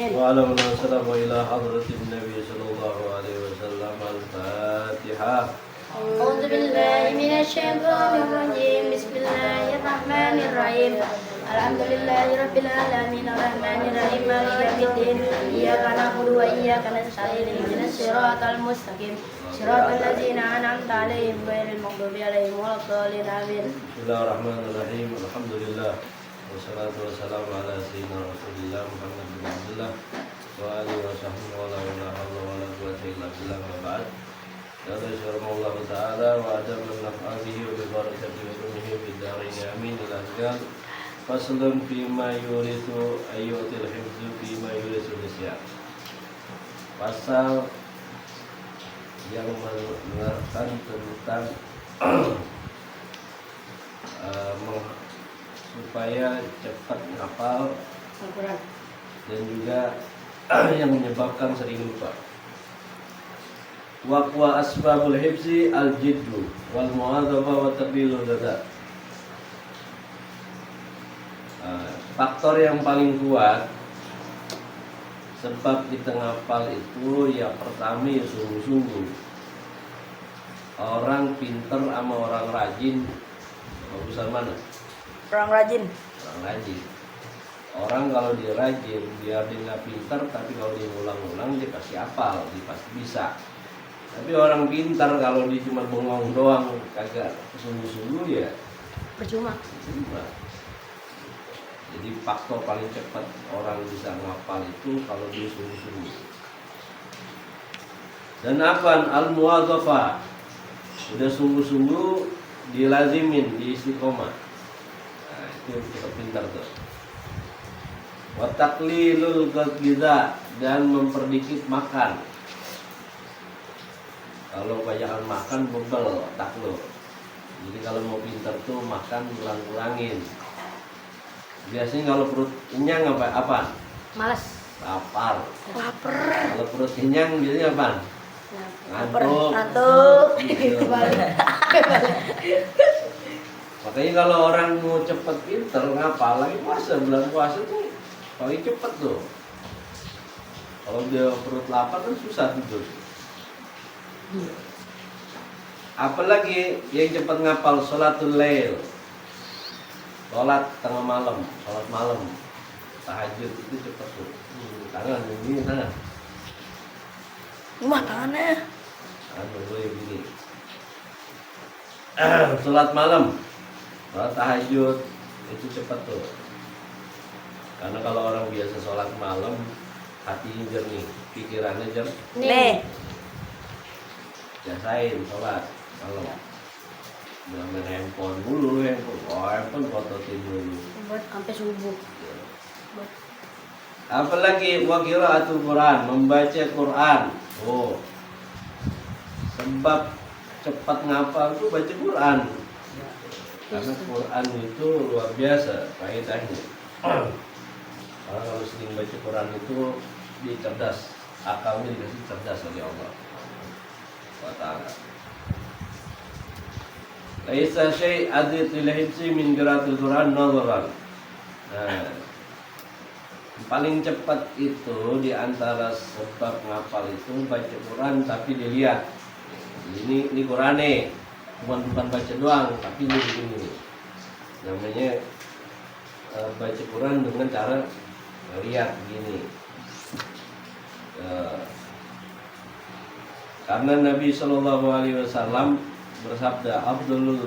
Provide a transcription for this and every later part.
آمين. وعلى من وسلم إلى حضرة النبي صلى الله عليه وسلم. الفاتحة. أعوذ بالله من الشيطان الرجيم. بسم الله الرحمن الرحيم. الحمد لله رب العالمين الرحمن الرحيم مالك يوم الدين. إياك نعبد وإياك نستعين اهدنا الصراط المستقيم صراط الذين أنعمت عليهم غير المغضوب عليهم ولا الضالين آمين. بسم الله الرحمن الرحيم. الحمد لله wassalatu wassalamu ala sayyidina Rasulillah Muhammad bin Abdullah wa alihi wa sahbihi wa la hawla wa la quwwata illa billah wa ba'd. Qala Allah ta'ala wa adam min naf'alihi wa bi barakatihi wa ruhihi fid dharain amin. Al-azkar faslun fi ma yuridu ayyutil hifzu fi ma yuridu nisya. Pasal yang menerangkan tentang supaya cepat menghafal dan juga yang menyebabkan sering lupa. Wa asbabul hifzi al-jiddu wal mu'adzaba wa taqlilul dada. Faktor yang paling kuat sebab kita ngapal itu ya pertama ya sungguh-sungguh. Orang pinter sama orang rajin bagusan mana? Orang rajin. Orang rajin. Orang kalau dia rajin, biar dia nggak pintar, tapi kalau dia ngulang-ngulang dia pasti hafal, dia pasti bisa. Tapi orang pintar kalau dia cuma bengong doang, kagak sungguh-sungguh ya Percuma. Jadi faktor paling cepat orang bisa ngapal itu kalau dia sungguh-sungguh. Dan apa? Al-muwadzafah. Udah sungguh-sungguh dilazimin, di istiqomah. Itu kita pintar tuh. Wa taqlilul ghidha, dan memperdikit makan. Kalau kebanyakan makan bebel otak lo. Jadi kalau mau pintar tuh makan kurang-kurangin. Biasanya kalau perut kenyang apa? Malas. Lapar. Lapar. Kalau perut kenyang biasanya apa? Ngantuk. Ngantuk. Makanya kalau orang mau cepet pinter ngapal lagi puasa, bulan puasa tuh paling cepet tuh. Kalau dia perut lapar kan susah tidur. Apalagi yang cepet ngapal sholatul lail, sholat tengah malam, sholat malam, tahajud itu cepet tuh. Tangan ini tangan. Rumah tangannya. Tangan boleh begini. Sholat malam. Sholat tahajud itu cepat tuh. Karena kalau orang biasa sholat malam, hatinya jernih, pikirannya jernih. Nih. Biasain sholat malam. Jangan main handphone dulu, handphone fototin dulu. Buat sampai subuh. Apalagi wa qiraatul Quran, membaca Quran. Oh. Sebab cepat ngapal tuh baca Quran. Karena Quran itu luar biasa faedahnya. Orang kalau sering baca Quran itu dia cerdas, akalnya dikasih cerdas oleh Allah wa ta'ala. Laisa syai' adit lil hifzi min qiraatil Quran nadharan. Nah, paling cepat itu di antara sebab ngapal itu baca Quran tapi dilihat. Ini Qurane, bukan baca doang, tapi ini begini. Namanya baca Quran dengan cara lihat begini. Karena Nabi Shallallahu Alaihi Wasallam bersabda, Abdul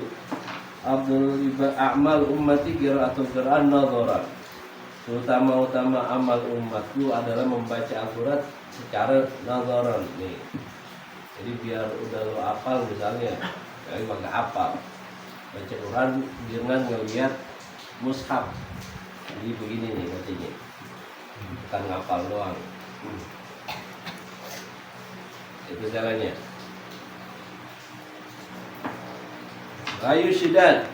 a'mal ummati qiraatul Quran nadharan. Utama amal umatku adalah membaca Al-Quran secara nadharan nih. Jadi biar udah lo hafal misalnya, tapi nggak hafal, baca Quran dengan ngelihat mushaf. Jadi begini nih bacanya, bukan ngapal doang. Itu jalannya. Rayu Syidad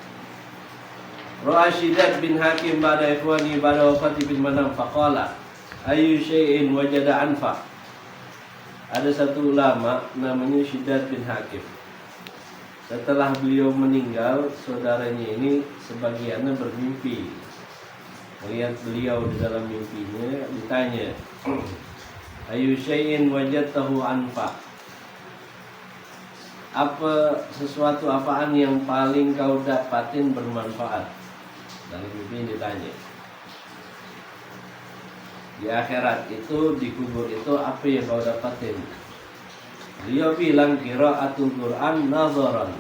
Ra'a Syidad bin Hakim ba'da ikhwani ba'da wafati bin Manam faqala ayu syai'in wajada anfa. Ada satu ulama namanya Syidad bin Hakim. Setelah beliau meninggal, saudaranya ini sebagiannya bermimpi. melihat beliau di dalam mimpinya, ditanya, ayu syai'in wajadtahu anfa, apa sesuatu apaan yang paling kau dapatin bermanfaat? Dalam mimpi ditanya. Di akhirat itu, di kubur itu, apa yang kau dapatin? Beliau bilang, qiraatul Quran nazaran,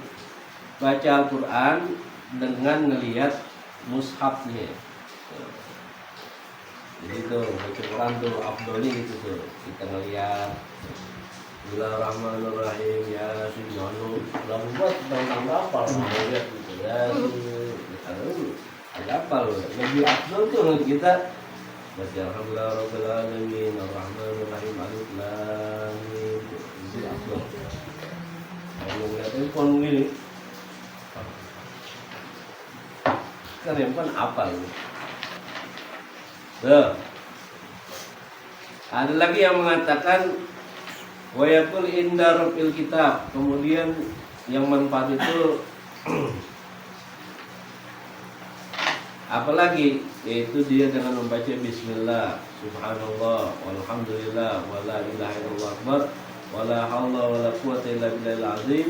baca Al-Quran dengan ngelihat mushafnya. Jadi tuh baca Quran tuh afdolnya gitu tuh, kita ngelihat Bismillahirrahmanirrahim, ya Subhanu, lalu buat tentang apa ngelihat gitu ya, ada apa loh? Lebih afdol tuh kita baca Alhamdulillah Rabbil Alamin Ar-Rahmanir-Rahim Alif Lam Mim. Itu afdol. Kalau ngeliat handphone gini, kan handphone apa loh? Tuh. Ada lagi yang mengatakan wa yaqul inda rabbil kitab. Kemudian yang manfaat itu apalagi, yaitu dia dengan membaca bismillah, subhanallah, walhamdulillah, wala ilaha illallah akbar, wala haula wala quwwata illa billahil azim,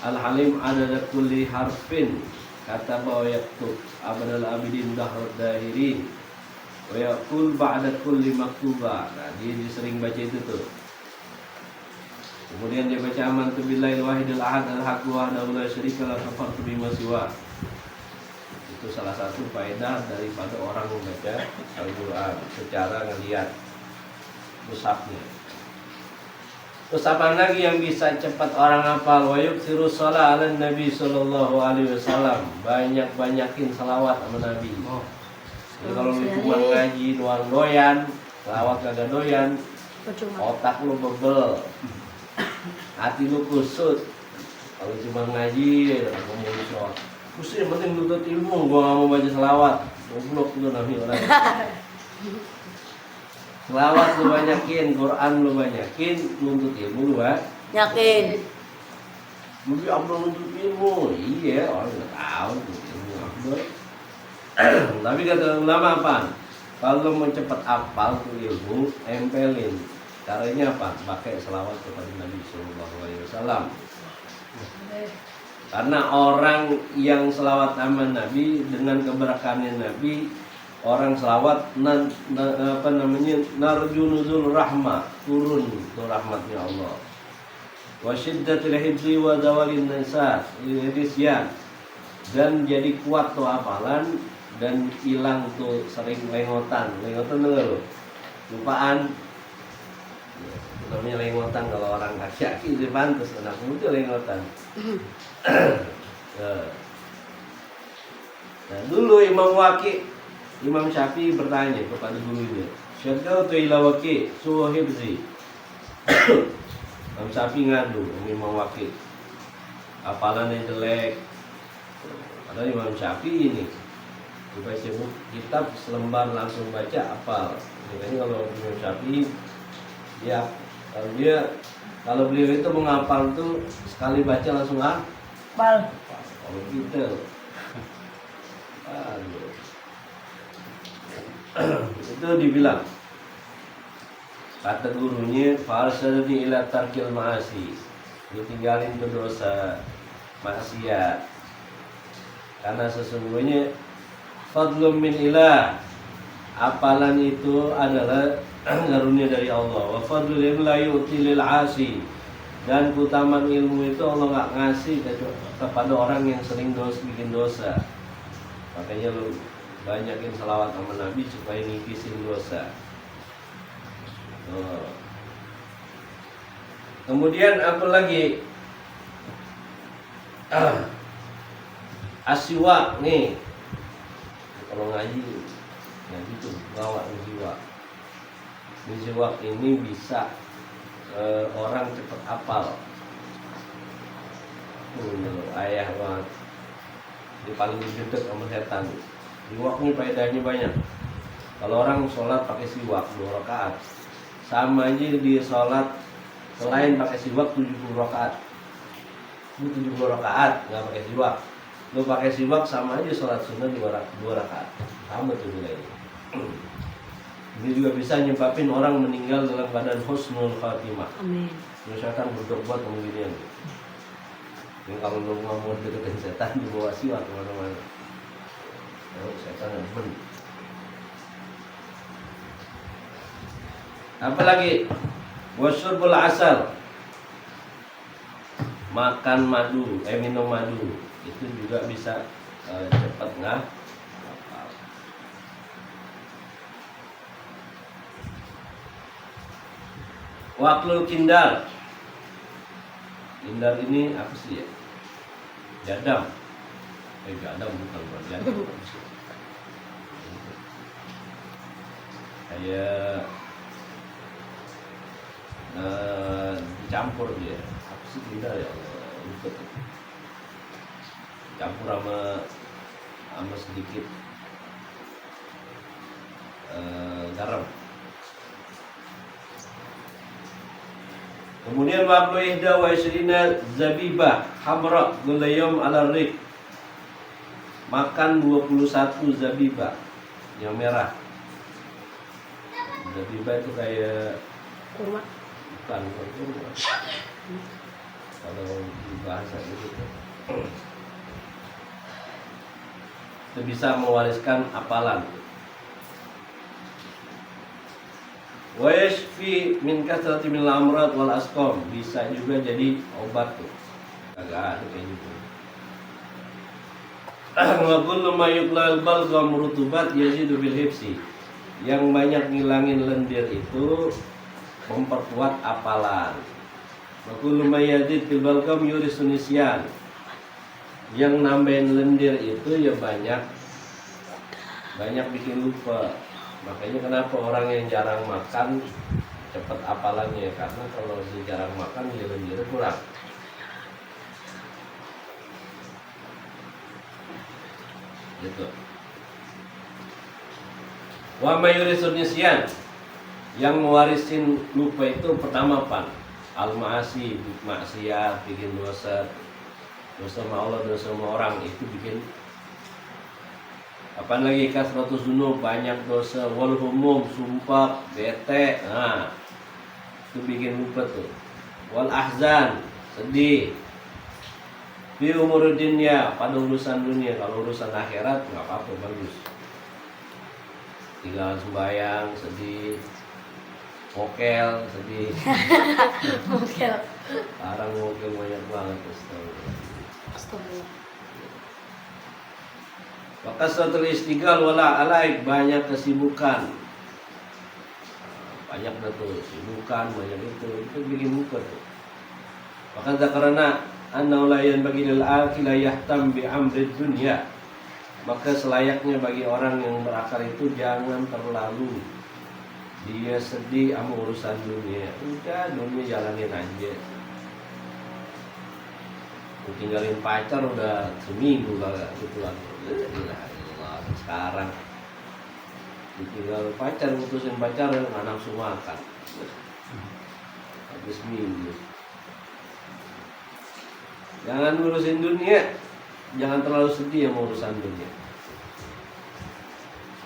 al-halim adada kulli harfin, kata bahwa yaktub abadal abidin dahrud dahirin, wa yaqul ba'da kulli maktuba. Nah, dia sering baca itu tuh. Kemudian dia baca amantu billahil wahidil ahad al-haq wahdahu la syarika lahu kafartu bima siwa. Itu salah satu faedah daripada orang membaca Al-Quran secara ngelihat mushafnya. Terus apa lagi yang bisa cepat orang hafal? Wa yuksiru shalah ala Nabi sallallahu alaihi wasallam. Banyak-banyakin salawat sama Nabi. Jadi kalau lu cuma ngaji doang doyan, salawat kagak doyan, otak lu bebel, hati lu kusut. Kalau cuma ngaji, ngomong sholat, kusut yang penting nuntut ilmu. Gua nggak mau baca selawat, goblok lu Nabi orang. Selawat lu banyakin, Quran lu banyakin, nuntut ilmu lu Yakin. Nabi Abdul nuntut ilmu, iya orang nggak tahu nuntut ilmu Abdul. Tapi kata ulama apa? Kalau mau cepat hafal tuh ilmu, empelin. Caranya apa? Pakai selawat kepada Nabi Sallallahu Alaihi Wasallam. Karena orang yang selawat sama Nabi dengan keberkahannya Nabi, orang selawat narju nuzul rahmah, turun tuh rahmatnya Allah. Wa syiddatil hibzi wa zawalin nisyan, dan jadi kuat tuh hafalan dan hilang tuh sering lengotan tuh lo, lupaan. Namanya lengotan kalau orang kaki itu pantas, anak muda lengotan. Nah, dulu Imam Syafi'i bertanya kepada gurunya, "Syadqatu ila Waqi' su'u hifzi." Imam Syafi'i ngadu Imam Waqi', hafalannya jelek. Padahal Imam Syafi'i ini dibaca buku kitab selembar langsung baca hafal. Makanya kalau Imam Syafi'i ya, kalau beliau itu menghafal tuh sekali baca langsung hafal. Kalau kita itu dibilang, kata gurunya, farsadni ila tarkil ma'asi, ditinggalin ke dosa maksiat. Karena sesungguhnya fadlun min ilah, hafalan itu adalah karunia dari Allah. Wa fadlul ilmi la yu'ti lil 'asi, dan keutamaan ilmu itu Allah nggak ngasih kepada orang yang sering bikin dosa. Makanya lu banyakin selawat sama Nabi supaya nipisin dosa. Kemudian apa lagi? Asyiwak nih. Kalau ngaji tuh bawa siwak. Siwak ini bisa orang cepat hafal. Ayah banget. Dia paling dekat sama setan. Siwak ini faedahnya banyak. Kalau orang sholat pakai siwak 2 rakaat, sama aja dia sholat selain pakai siwak 70 rakaat. 70 rakaat nggak pakai siwak. Lu pakai siwak sama aja sholat sunnah 2 rakaat. Sama tuh nilainya. Ini juga bisa nyebabin orang meninggal dalam keadaan husnul khatimah. Amin. Misalkan bertobat kemudian. Ini kalau lu nggak mau deketin setan dibawa siwak kemana-mana. Setan demen. Apalagi wasyurbul asal, makan madu, minum madu itu juga bisa cepat nggak. Waklul kindal. Kindal ini apa sih ya? Jadam. Jadam bukan jadam. Kayak dicampur dia. Apa sih kindal ya? Lupa tuh. Campur sama sedikit garam. Kemudian wablu ihda wa isrina zabibah hamra gulayum ala rik. Makan 21 zabibah yang merah. Zabibah itu kayak Kurma. bukan kurma. Kalau di bahasa itu bisa mewariskan apalan. Wa yashfi min kasrati min al-amrad wal asqam, bisa juga jadi obat tuh. Agak ada kayak gitu. Wa kullu ma yuqlal balgham rutubat yazidu bil hifsi. Yang banyak ngilangin lendir itu memperkuat apalan. Wa kullu ma yazid bil balgham yurisun nisyan. Yang nambahin lendir itu ya banyak bikin lupa. Makanya kenapa orang yang jarang makan cepat apalannya, karena kalau dia jarang makan dia lendirnya kurang. Gitu. Wa mayurisun nisyan, yang mewarisin lupa itu pertama apa? Al-ma'asi, maksiat, bikin dosa sama Allah, dosa sama orang, itu bikin. Apaan lagi? Kasratus dzunub, banyak dosa. Wal humum, sumpah, bete, nah itu bikin lupa tuh. Wal ahzan, sedih. Fi umur dunia, pada urusan dunia. Kalau urusan akhirat nggak apa-apa, bagus. Tinggal sembahyang, sedih. Mokel, sedih. Mokel. Sekarang mokel banyak banget. Astagfirullah. Maka setelah istighal wala alaik, banyak kesibukan. Banyak tuh kesibukan, banyak itu bikin lupa tuh. Maka zakarana anna ulayan bagi lil akil yahtam bi amri dunya. Maka selayaknya bagi orang yang berakal itu jangan terlalu dia sedih sama urusan dunia. Udah dunia jalanin aja. Tinggalin pacar udah seminggu kagak gitu lah. Sekarang ditinggal pacar, putusin pacar nggak nafsu makan habis minggu. Jangan ngurusin dunia, jangan terlalu sedih sama urusan dunia.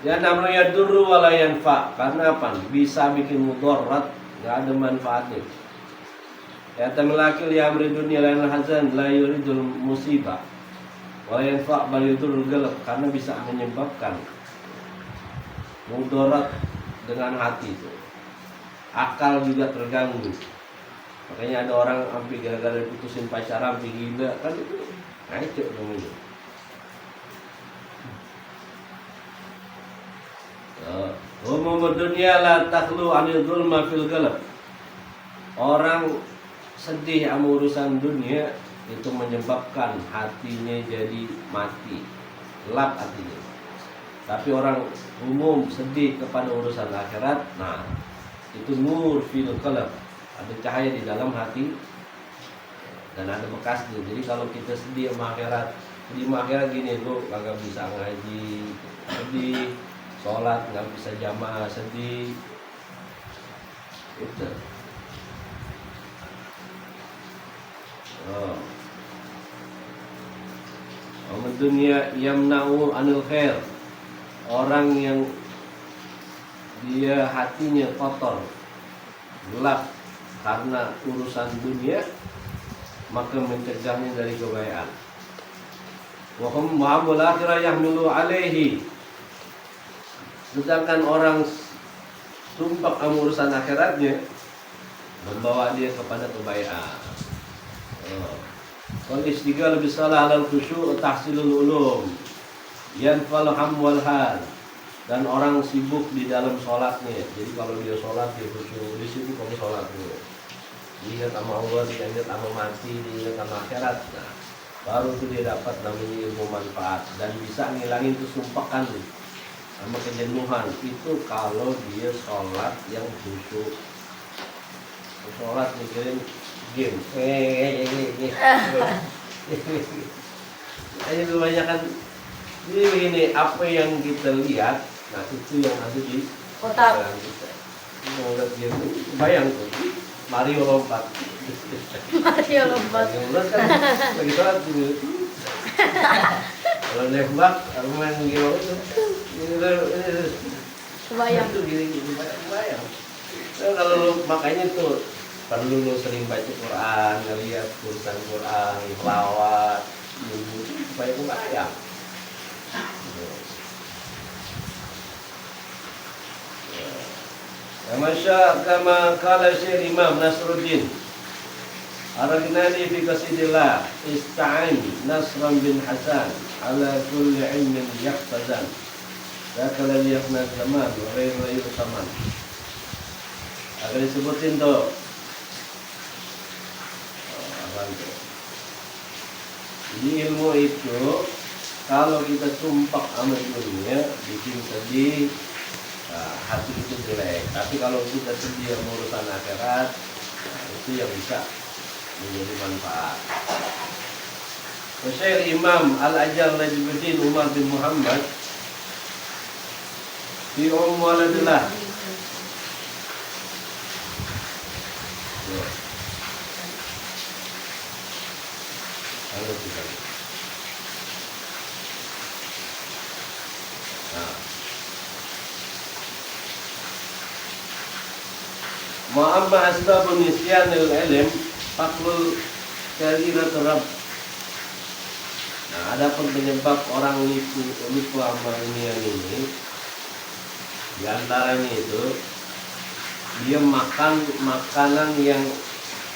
Ya namanya duru wala yanfa, karena apa? Bisa bikin mudarat, nggak ada manfaatnya. Ya tamlakil ya amri dunia lain hazan la yuridul musibah. Wala yanfa' bal yudurul galab, karena bisa menyebabkan mudarat dengan hati itu. Akal juga terganggu. Makanya ada orang sampai gara-gara diputusin pacaran sampai gila, kan itu ngaco namanya. Umum dunia la takhlu anil zulma fil galab. Orang sedih sama urusan dunia itu menyebabkan hatinya jadi mati, gelap hatinya. Tapi orang umum sedih kepada urusan akhirat, nah itu nur fil qalb, ada cahaya di dalam hati dan ada bekasnya. Jadi kalau kita sedih sama akhirat, gini, lu kagak bisa ngaji, sedih, sholat nggak bisa jamaah, sedih, itu. Dunia yamna'u anil khair. Orang yang dia hatinya kotor, gelap karena urusan dunia, maka mencegahnya dari kebaikan. Wa hum ma'amul akhirah yahmilu alaihi. Sedangkan orang sumpah sama urusan akhiratnya membawa dia kepada kebaikan. Wal istighal bisalah alal khusyu' tahsilul ulum yanfal ham wal hal. Dan orang sibuk di dalam sholatnya. Jadi kalau dia sholat dia khusyuk, di situ kamu sholatnya. Diingat sama Allah, diingat sama mati, diingat sama akhirat. Nah, baru itu dia dapat namanya ilmu manfaat dan bisa ngilangin kesumpakan sama kejenuhan. Itu kalau dia sholat yang khusyuk. Sholat mikirin game. Ini kebanyakan ini apa yang kita lihat. Nah itu yang ada di Otak. kita. Mau lihat game, bayang tuh. Mario lompat. Mario lompat. Lompat kan lagi sholat gitu. Kalau nembak, aku main game itu. Kebayang. Itu gini, bayang. Nah, kalau makanya tuh perlu lo sering baca Quran, ngeliat urusan Quran, selawat, supaya kebayang. Kama kala Syekh Imam Nasruddin Aragnani fi qasidillah ista'an Nasran bin Hasan ala kulli ilmin yaqtazan Dakala liyafna zaman wa ghairu saman. Akan disebutin tuh jadi ilmu itu kalau kita sumpah sama dunia bikin sedih, hati itu jelek. Tapi kalau kita sedih sama urusan akhirat, itu yang bisa menjadi manfaat. Syekh Imam Al-Ajal Najmuddin Umar bin Muhammad fi Waladillah. Halo kita. Ma'amma asbabun nisyanil ilm faqlul kalirat rabb. Nah, ada pun penyebab orang lupa sama ini. Di antaranya itu dia makan makanan yang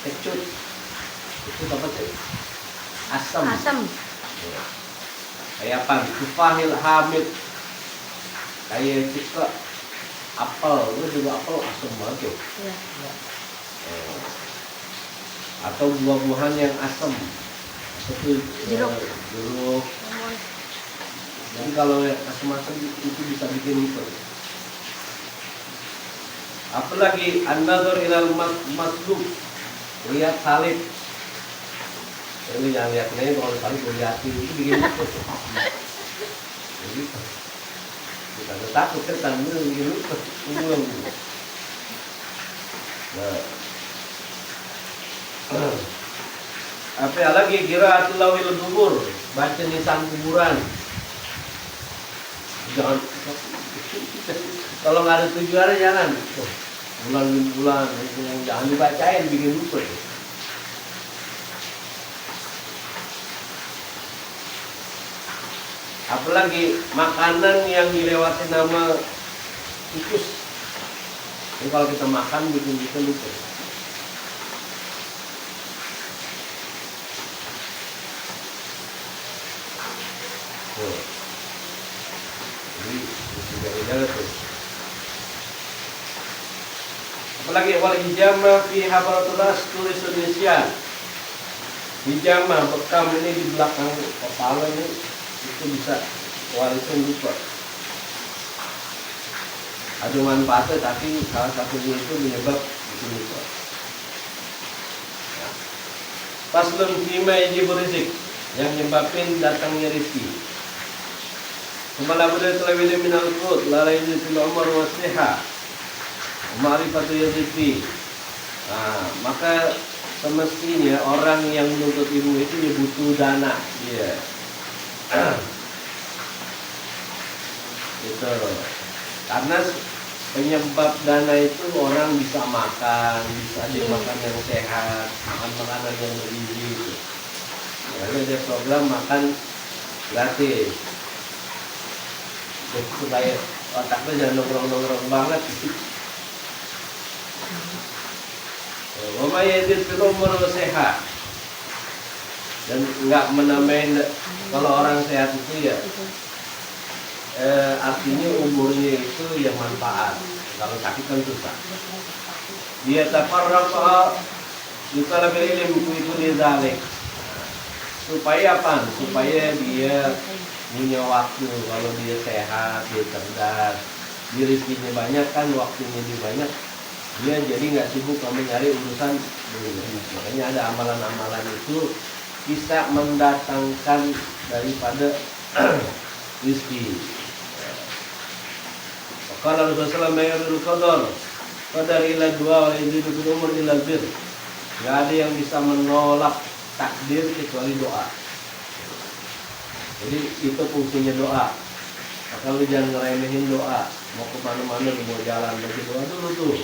kecut. Itu apa sih? Asam. Ya. Kayak apa? Tufahil hamid. Kayak cika apel, itu juga apel asam banget tuh. Ya. Atau buah-buahan yang asam. Seperti Jeruk. Jeruk. Jadi kalau yang asam-asam itu bisa bikin itu. Apalagi an-nazar ilal maslub. Lihat salib. Ini jangan lihatnya kalau salib lihat itu bikin itu. Jadi kita takut kan bikin itu. Nah. Apa lagi qiraatul lawhil kubur, baca nisan kuburan. Jangan kalau nggak ada tujuannya jangan. Bulan-bulan jangan dibacain bikin lupa. Apalagi makanan yang dilewati nama tikus. Jadi kalau kita makan bikin kita lupa. Jadi beda-beda tuh. Apalagi wal hijama fi habaratul tulis Indonesia. Hijama bekam ini di belakang kepala ini itu bisa warisan lupa. Ada manfaatnya tapi salah satunya itu menyebab itu lupa. Paslon fima yajibu rizq yang nyebabin datangnya rezeki. Kemala budaya telawili minal qut lalai fil umar wa siha ma'rifatu yaziki. Nah, maka semestinya orang yang menuntut ilmu itu dia butuh dana, dia Itu karena penyebab dana itu orang bisa makan, bisa dimakan yang sehat, makan makanan yang bergizi gitu. Makanya ada program makan gratis. Jadi supaya otaknya jangan nongkrong-nongkrong banget gitu. Mama yadid fil umur sehat. Dan nggak menambahin kalau orang sehat itu ya artinya umurnya itu yang manfaat. Kalau sakit kan susah. Dia tafarraqa kita lebih ilmu itu dizalik. Supaya apa? Supaya dia punya waktu. Kalau dia sehat, dia cerdas, dia rezekinya banyak kan, waktunya dia banyak. Dia jadi nggak sibuk sama nyari urusan dunia. Makanya ada amalan-amalan itu bisa mendatangkan daripada rezeki. Kalau Rasulullah mayarul qadar ila dua wa yazidu fil umur ila bir. Enggak ada yang bisa menolak takdir kecuali doa. Jadi itu fungsinya doa. Maka lu jangan ngeremehin doa. Mau ke mana-mana lu mau jalan bagi doa dulu tuh.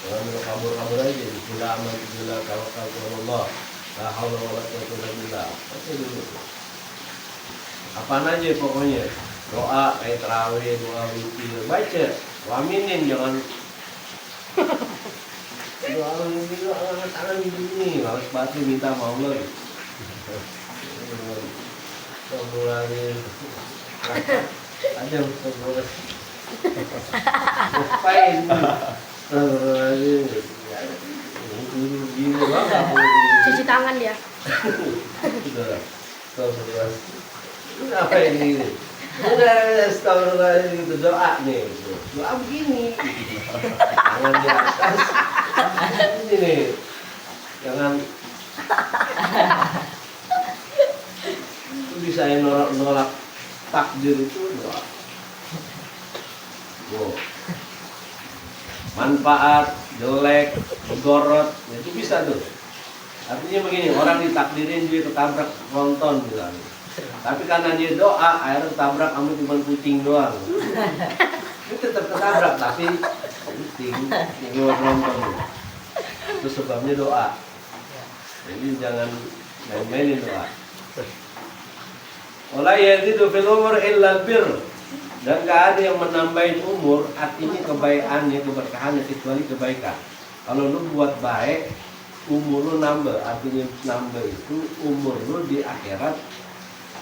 Jangan lu kabur-kabur aja. Bismillah alhamdulillah tawakkalullah. La haula wala quwwata illa billah. Baca dulu. Apaan aja pokoknya. Doa kayak tarawih, doa witir, baca, aminin jangan doa witir, angkat tangan begini, males banget minta sama Allah. Astagfirullahaladzim. Ada ngapain? Astagfirullahaladzim. Gini banget. Cuci tangan dia. Sudah. Astagfirullahaladzim. Apa ini? Astagfirullahaladzim, itu doa nih, doa begini, tangan di atas, ini nih, jangan itu bisa nolak takdir itu doa. Wow. Manfaat, jelek, gorot, itu bisa tuh. Artinya begini, orang ditakdirin dia ketabrak nonton misalnya. Tapi karena dia doa, akhirnya tabrak kamu cuma kucing doang. Ini tetap ketabrak, tapi kucing yang lewat nonton. Itu sebabnya doa. Jadi jangan main-mainin doa. Wala yazidu fil umur illa bir. Dan gak ada yang menambahin umur, artinya kebaikannya, keberkahannya kecuali kebaikan. Kalau lu buat baik, umur lu nambah. Artinya nambah itu umur lu di akhirat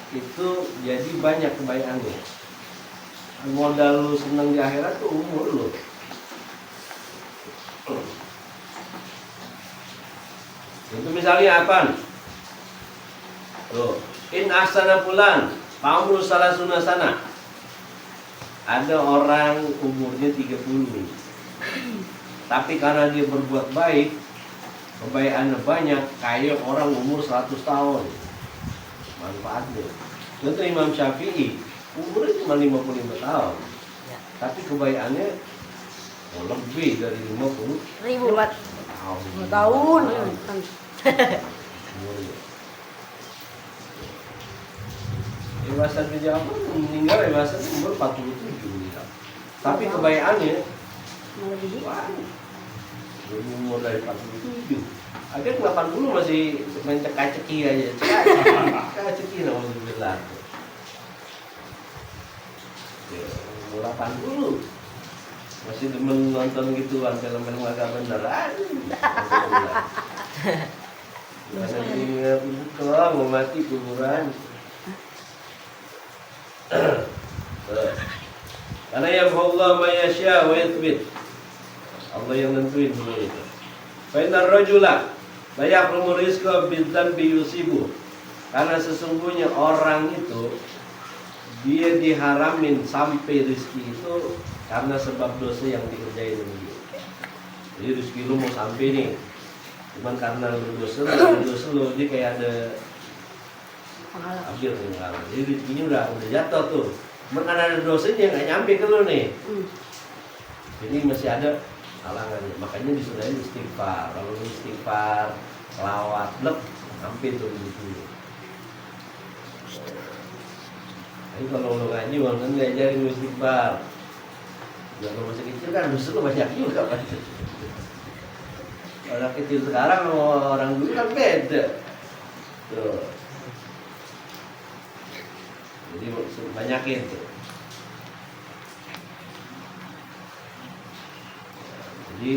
itu jadi banyak kebaikannya. Modal lu senang di akhirat tuh umur lu. Itu misalnya apa? Tuh, in ahsana fulan, pa'umru salasuna sana. Ada orang umurnya 30. Tapi karena dia berbuat baik, kebaikannya banyak, kayak orang umur 100 tahun. Manfaatnya. Contoh Imam Syafi'i, umurnya cuma 55 tahun. Tapi kebaikannya lebih dari 50 tahun. Dewasa di Jawa meninggal dewasa umur 47. Tapi kebaikannya umur dari 47. Akhirnya 80 masih main cekak-ceki aja. Cekak-ceki alhamdulillah. Ya, umur 80 masih demen nonton gituan film-film agak beneran. Karena ingat doang mau mati kuburan. Karena yang Allah mayasya wa yathbit. Allah yang nentuin semua itu. Fa innar rajula la yahrumu rizqa bidzanbi yusibu. Karena sesungguhnya orang itu dia diharamin sampai rezeki itu karena sebab dosa yang dikerjain dia. Jadi rezeki lu mau sampai nih, cuman karena lu dosa lu dia kayak ada hampir mengalah. Jadi rezekinya udah jatuh tuh. Cuman karena ada dosanya nggak nyampe ke lu nih. Jadi masih ada halangannya. Makanya disuruhin istighfar. Kalau lu istighfar, selawat, blek, sampai tuh rezeki. Tapi kalau lu ngaji, kan diajarin istighfar. Kalau masih kecil kan justru banyak juga kan. Orang kecil sekarang sama orang dulu kan beda. Tuh. Jadi banyakin tuh. Jadi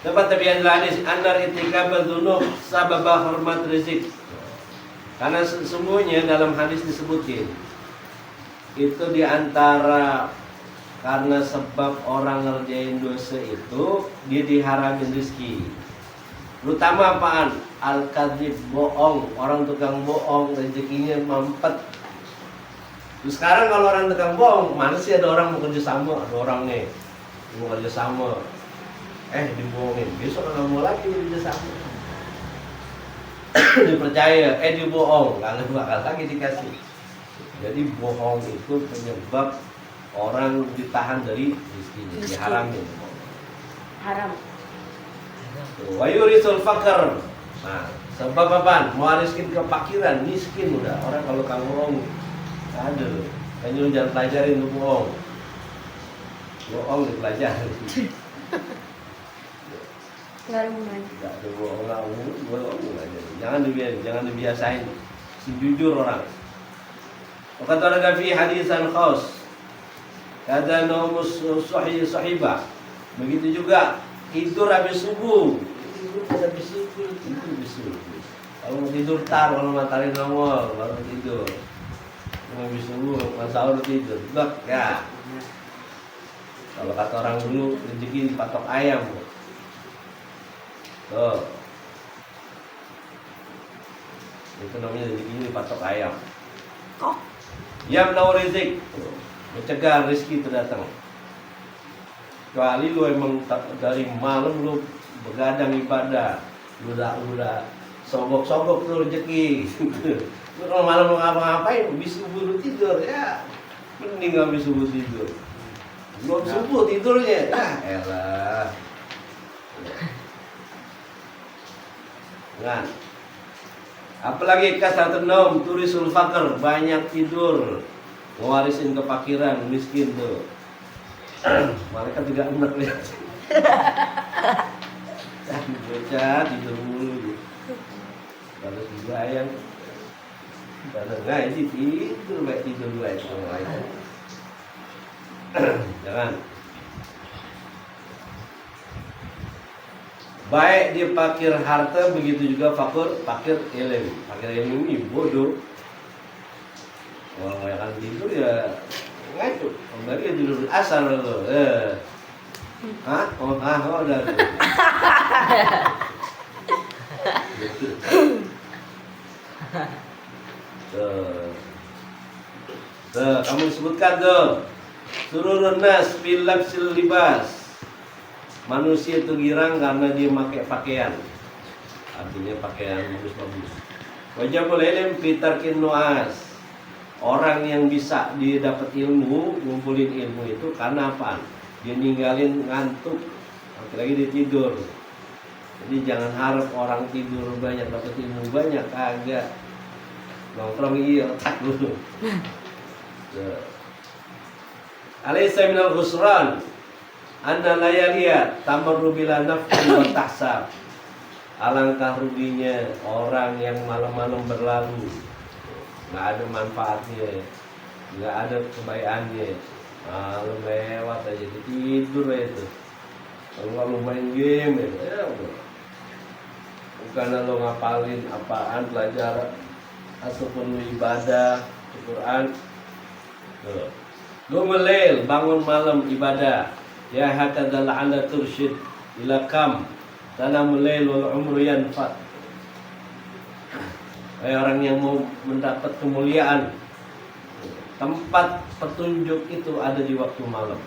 dapat tabian hadis andar itikab dzunub sababa hormat rizq. Karena sesungguhnya dalam hadis disebutin itu diantara karena sebab orang ngerjain dosa itu dia diharamin rezeki. Terutama apaan? Al-kadzib, bohong. Orang tukang bohong rezekinya mampet. Terus sekarang kalau orang tukang bohong, mana sih ada orang mau kerja sama? Ada orang nih mau kerja sama, dibohongin. Besok nggak mau lagi kerja sama. Dipercaya, dibohong, kalau bakal lagi dikasih. Jadi bohong itu penyebab orang ditahan dari rezekinya, diharamin. Haram. Wa yurisul faqr. Nah, sebab apa? Mewariskan kefakiran, miskin udah. Orang kalau kamu bohong, ada loh. Kan lu jangan pelajarin lu bohong. Bohong dipelajari. Enggak ada gunanya. Enggak ada bohong aja. Jangan dibiasain. Si jujur orang. Kata ada fi hadisan khas. Kata naumus sahibah. Begitu juga tidur habis subuh. Tidur habis subuh, tidur habis subuh. Kalau tidur kalau matahari nongol baru tidur. Habis subuh, sahur tidur. Blok ya. Kalau kata orang dulu rezeki patok ayam. Tuh. Itu namanya rezeki patok ayam. Oh. Yang tahu rezeki mencegah rezeki itu datang. Kecuali lu emang dari malam lu begadang ibadah, lu udah sogok tuh rezeki. Lu kalau malam mau ngapa-ngapain, habis subuh lu tidur ya, mending habis subuh tidur. Belum subuh tidurnya, elah. Kan? Apalagi kasratun naum turisul faqr, banyak tidur, ngewarisin kefakiran, miskin tuh. Malaikat juga enak lihat. Bocah tidur mulu. Kalau sembahyang, kalau ngaji tidur baik tidur baik malaikat. Jangan. Baik dia fakir harta, begitu juga fakir ilmu. Fakir ilmu ini bodoh. Kalau nggak tidur ya ngaco. Kembali dia tidur asal lo. Hah? Udah. Kamu sebutkan tuh. Sururun nas bil labsil libas. Manusia itu girang karena dia pakai pakaian. Artinya pakaian bagus-bagus. Wajibul ilm fi tarkin nuas. Orang yang bisa dia dapat ilmu, ngumpulin ilmu itu karena apa? Dia ninggalin ngantuk, apalagi dia tidur. Jadi jangan harap orang tidur banyak dapat ilmu banyak, kagak. Nongkrong otak lu. Alaysa minal khusran anna layaliya tamarru bila naf'in wa tahsab. Alangkah ruginya orang yang malam-malam berlalu, nggak ada manfaatnya, nggak ada kebaikannya. Malam lewat aja tidur itu. Kalau lu main game ya udah. Bukan lo ngapalin apaan, belajar ataupun lu ibadah Al-Quran. Lu melel bangun malam ibadah. Ya hakadal ala tursyid ila kam tanamul lail wal umru yanfat. Orang yang mau mendapat kemuliaan, tempat petunjuk itu ada di waktu malam.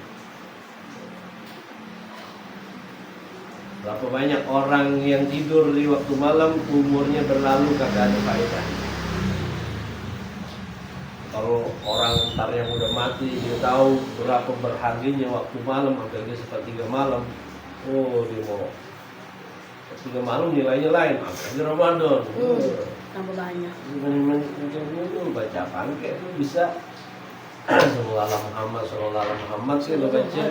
Berapa banyak orang yang tidur di waktu malam, umurnya berlalu kagak ada faedah. Kalau orang ntar yang udah mati, dia tahu berapa berharganya waktu malam, apalagi sepertiga malam. Oh, dia mau sepertiga malam nilainya lain, apalagi Ramadan. Tambah banyak. Lu baca pangke itu bisa sallallahu alaihi Muhammad sih lo baca.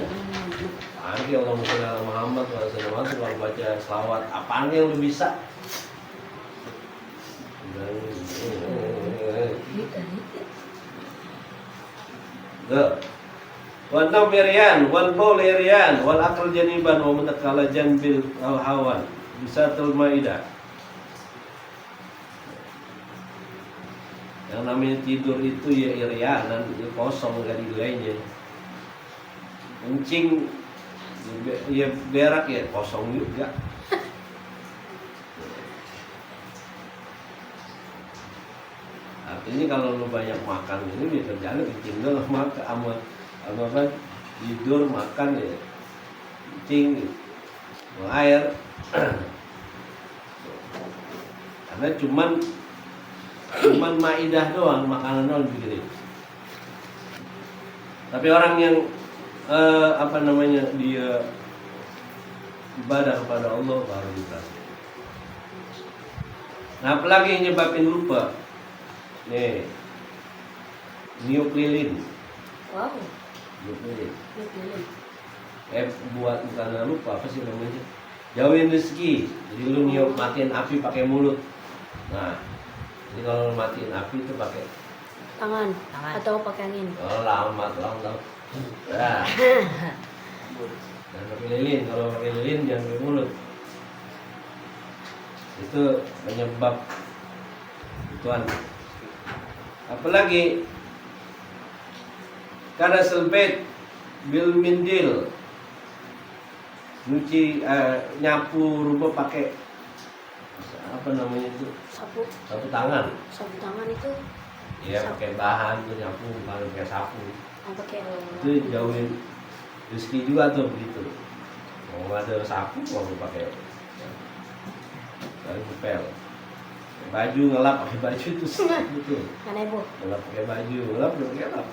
Pangke Allahumma sholli ala Muhammad wa sallam kalau baca selawat apaan yang lu bisa? Wal namirian, wal baulirian, wal akal janiban, wa mutakala janbil al hawan. Bisa Maidah. Yang namanya tidur itu ya irianan, itu kosong gak dilainnya. Kencing ya berak ya kosong juga. Artinya kalau lu banyak makan ini ya terjadi kencing lu makan apa tidur makan ya kencing air. Karena cuman maidah doang, makanan doang begini. Tapi orang yang dia ibadah kepada Allah baru dikasih. Nah, apalagi yang nyebabin lupa? Nih, niup lilin. Wow. Niup lilin. Niup lilin. Buat bukan lupa apa sih namanya? Jauhin rezeki. Jadi lu niup matiin api pakai mulut. Nah, jadi kalau lu matiin api itu pakai Tangan. Atau pakai angin. Oh, lama. Nah. Dan pakai lilin, kalau pakai lilin jangan pakai mulut. Itu penyebab Tuhan. Apalagi karena selbet bil mindil nyuci nyapu rumah pakai apa namanya itu Sapu tangan itu ya pakai bahan tuh nyapu bukan pakai sapu pakai itu jauhin rezeki juga tuh begitu mau ada sapu mau pakai pel baju ngelap pakai baju itu gitu aneh bu ngelap pakai baju ngelap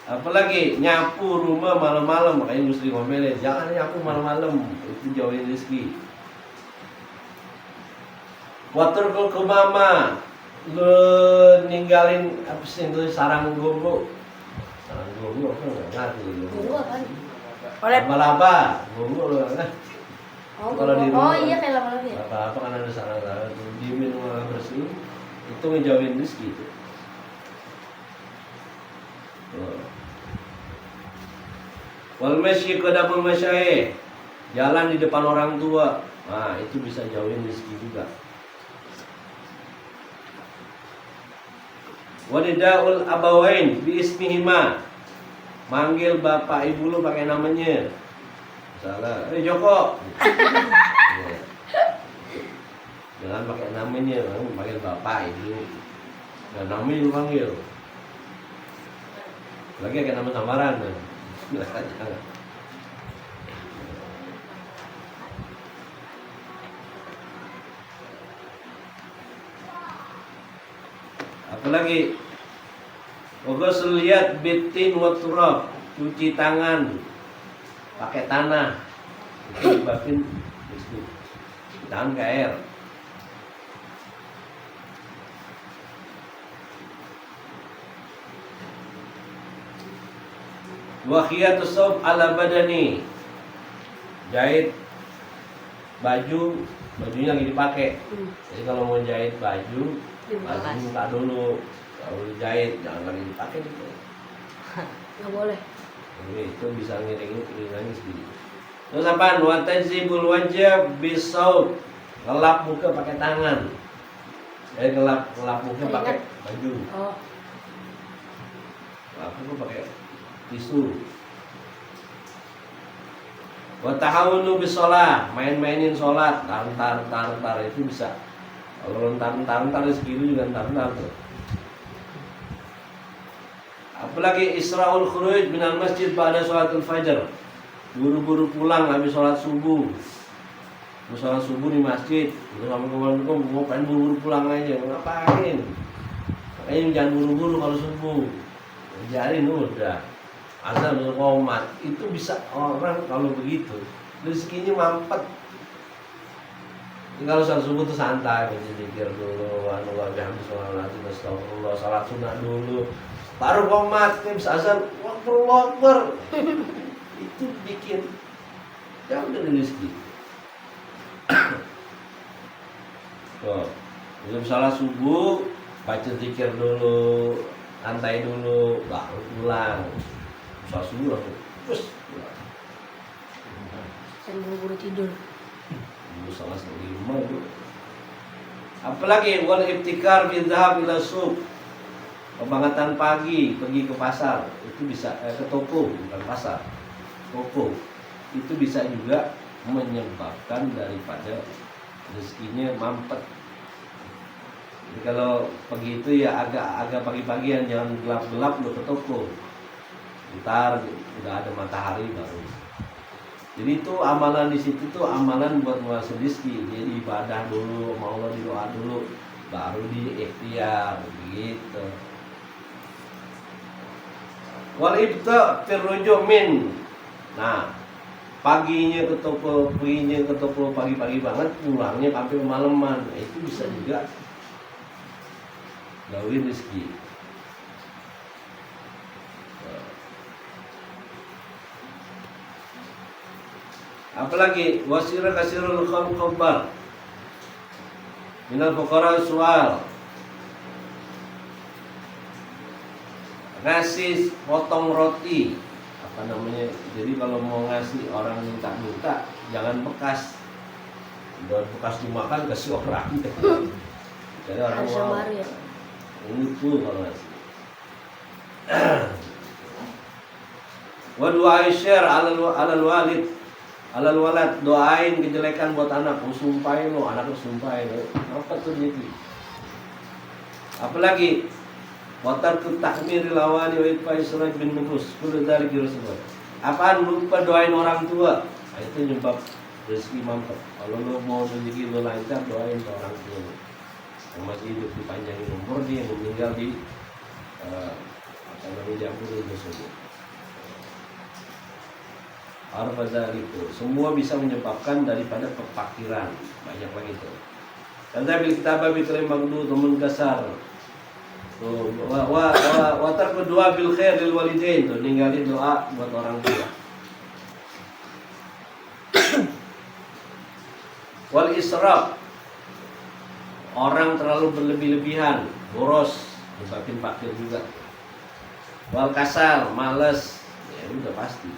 apalagi nyapu rumah malam-malam makanya mesti ngomelin jangan nyapu malam-malam itu jauhin rezeki. Waterkul ke mama lu ninggalin apa sih itu sarang gogo apa nggak ngerti guru apa laba-laba gogo lu nggak kalau di rumah iya kayak lama-lama ya apa kan ada sarang-sarang diemin rumah bersih itu ngejauhin rezeki itu. Wal masyi qadamul masyayikh jalan di depan orang tua nah itu bisa jauhin rezeki juga. Wanidaul abawain bi ismihima manggil bapak ibu lu pakai namanya misalnya Joko ya. Jangan pakai namanya panggil bapak ibu dan namanya lu panggil lagi kayak nama samaran jangan. Apalagi ghusl yad bitin wa turab cuci tangan pakai tanah itu sebabin cuci tangan ke air. Wa khiyatus sawb ala badani jahit bajunya lagi dipakai. Jadi kalau mau jahit baju buka dulu kalau dijahit jangan lagi dipakai gitu. Nggak boleh. Jadi itu bisa ngiring nangis gitu. Terus apaan? Wa tajzibul wajh bisawb ngelap muka pakai tangan. Ngelap muka pakai baju. Oh. Ngelap muka pakai tisu. Wa tahawunu bisolah main-mainin sholat tar itu bisa. Kalau entar segitu juga entar tuh. Apalagi Isra'ul khuruj minal masjid pada sholatul fajr. Buru-buru pulang habis sholat subuh. Mau sholat subuh di masjid. Terus sama kawan-kawan mau pengen buru-buru pulang aja. Ngapain? Makanya jangan buru-buru kalau subuh. Ajarin udah. Azan qomat itu bisa orang kalau begitu rezekinya mampet. Kalau salat subuh tuh santai, baca zikir dulu, astagfirullah, salat sunnah dulu, baru komat, habis azan, Allahu Akbar. Itu bikin jauh dari rezeki. Tuh, belum salat subuh, baca zikir dulu, santai dulu, baru pulang. Salat subuh langsung, terus pulang. Dan buru-buru tidur. Salah 5 itu. Apalagi wal ibtikar fi dhahab ila suq. Kebangetan pagi pergi ke pasar, itu bisa ke toko, bukan pasar. Toko. Itu bisa juga menyebabkan daripada rezekinya mampet. Jadi kalau pagi itu ya agak pagi-pagian, jangan gelap-gelap lo ke toko. Ntar udah ada matahari baru. Jadi itu amalan di situ tuh amalan buat menguasai rezeki. Jadi ibadah dulu, mau Allah doa dulu, baru di ikhtiar gitu. Wal ibta firruju min. Nah, paginya ke toko pagi-pagi banget, pulangnya sampai malaman. Nah, itu bisa juga gawin rezeki. Apalagi wasira kasirul khambar minal fuqara sual, ngasih potong roti, apa namanya, jadi kalau mau ngasih orang minta jangan bekas, udah bekas dimakan kasih orang. Jadi orang Harus mau baru ya. itu kalau ngasih. Wa du'a syar alal walid, alal walad, doain kejelekan buat anak, sumpahin lo, anak lo sumpahin lo. Apa tuh jadi? Apalagi watar tu takmir lawani wa itfa israj bin nufus, kullu dzalika rasul. Apaan lupa doain orang tua? Nah, itu nyebab rezeki mampet. Kalau lo mau rezeki lo lancar, doain ke orang tua lo. Yang masih hidup dipanjangin umur, dia yang meninggal di apa namanya, diampuni dosanya. Arfazal itu semua bisa menyebabkan daripada kefakiran, banyak lagi itu. Dan bil kitabah bi kalim magdu temen kasar. Tuh wa tarku doa bil khair lil walidain, tuh ninggalin doa buat orang tua. Wal israf, orang terlalu berlebih-lebihan, boros, menyebabkan fakir juga. Wal kasal, malas, ya udah pasti.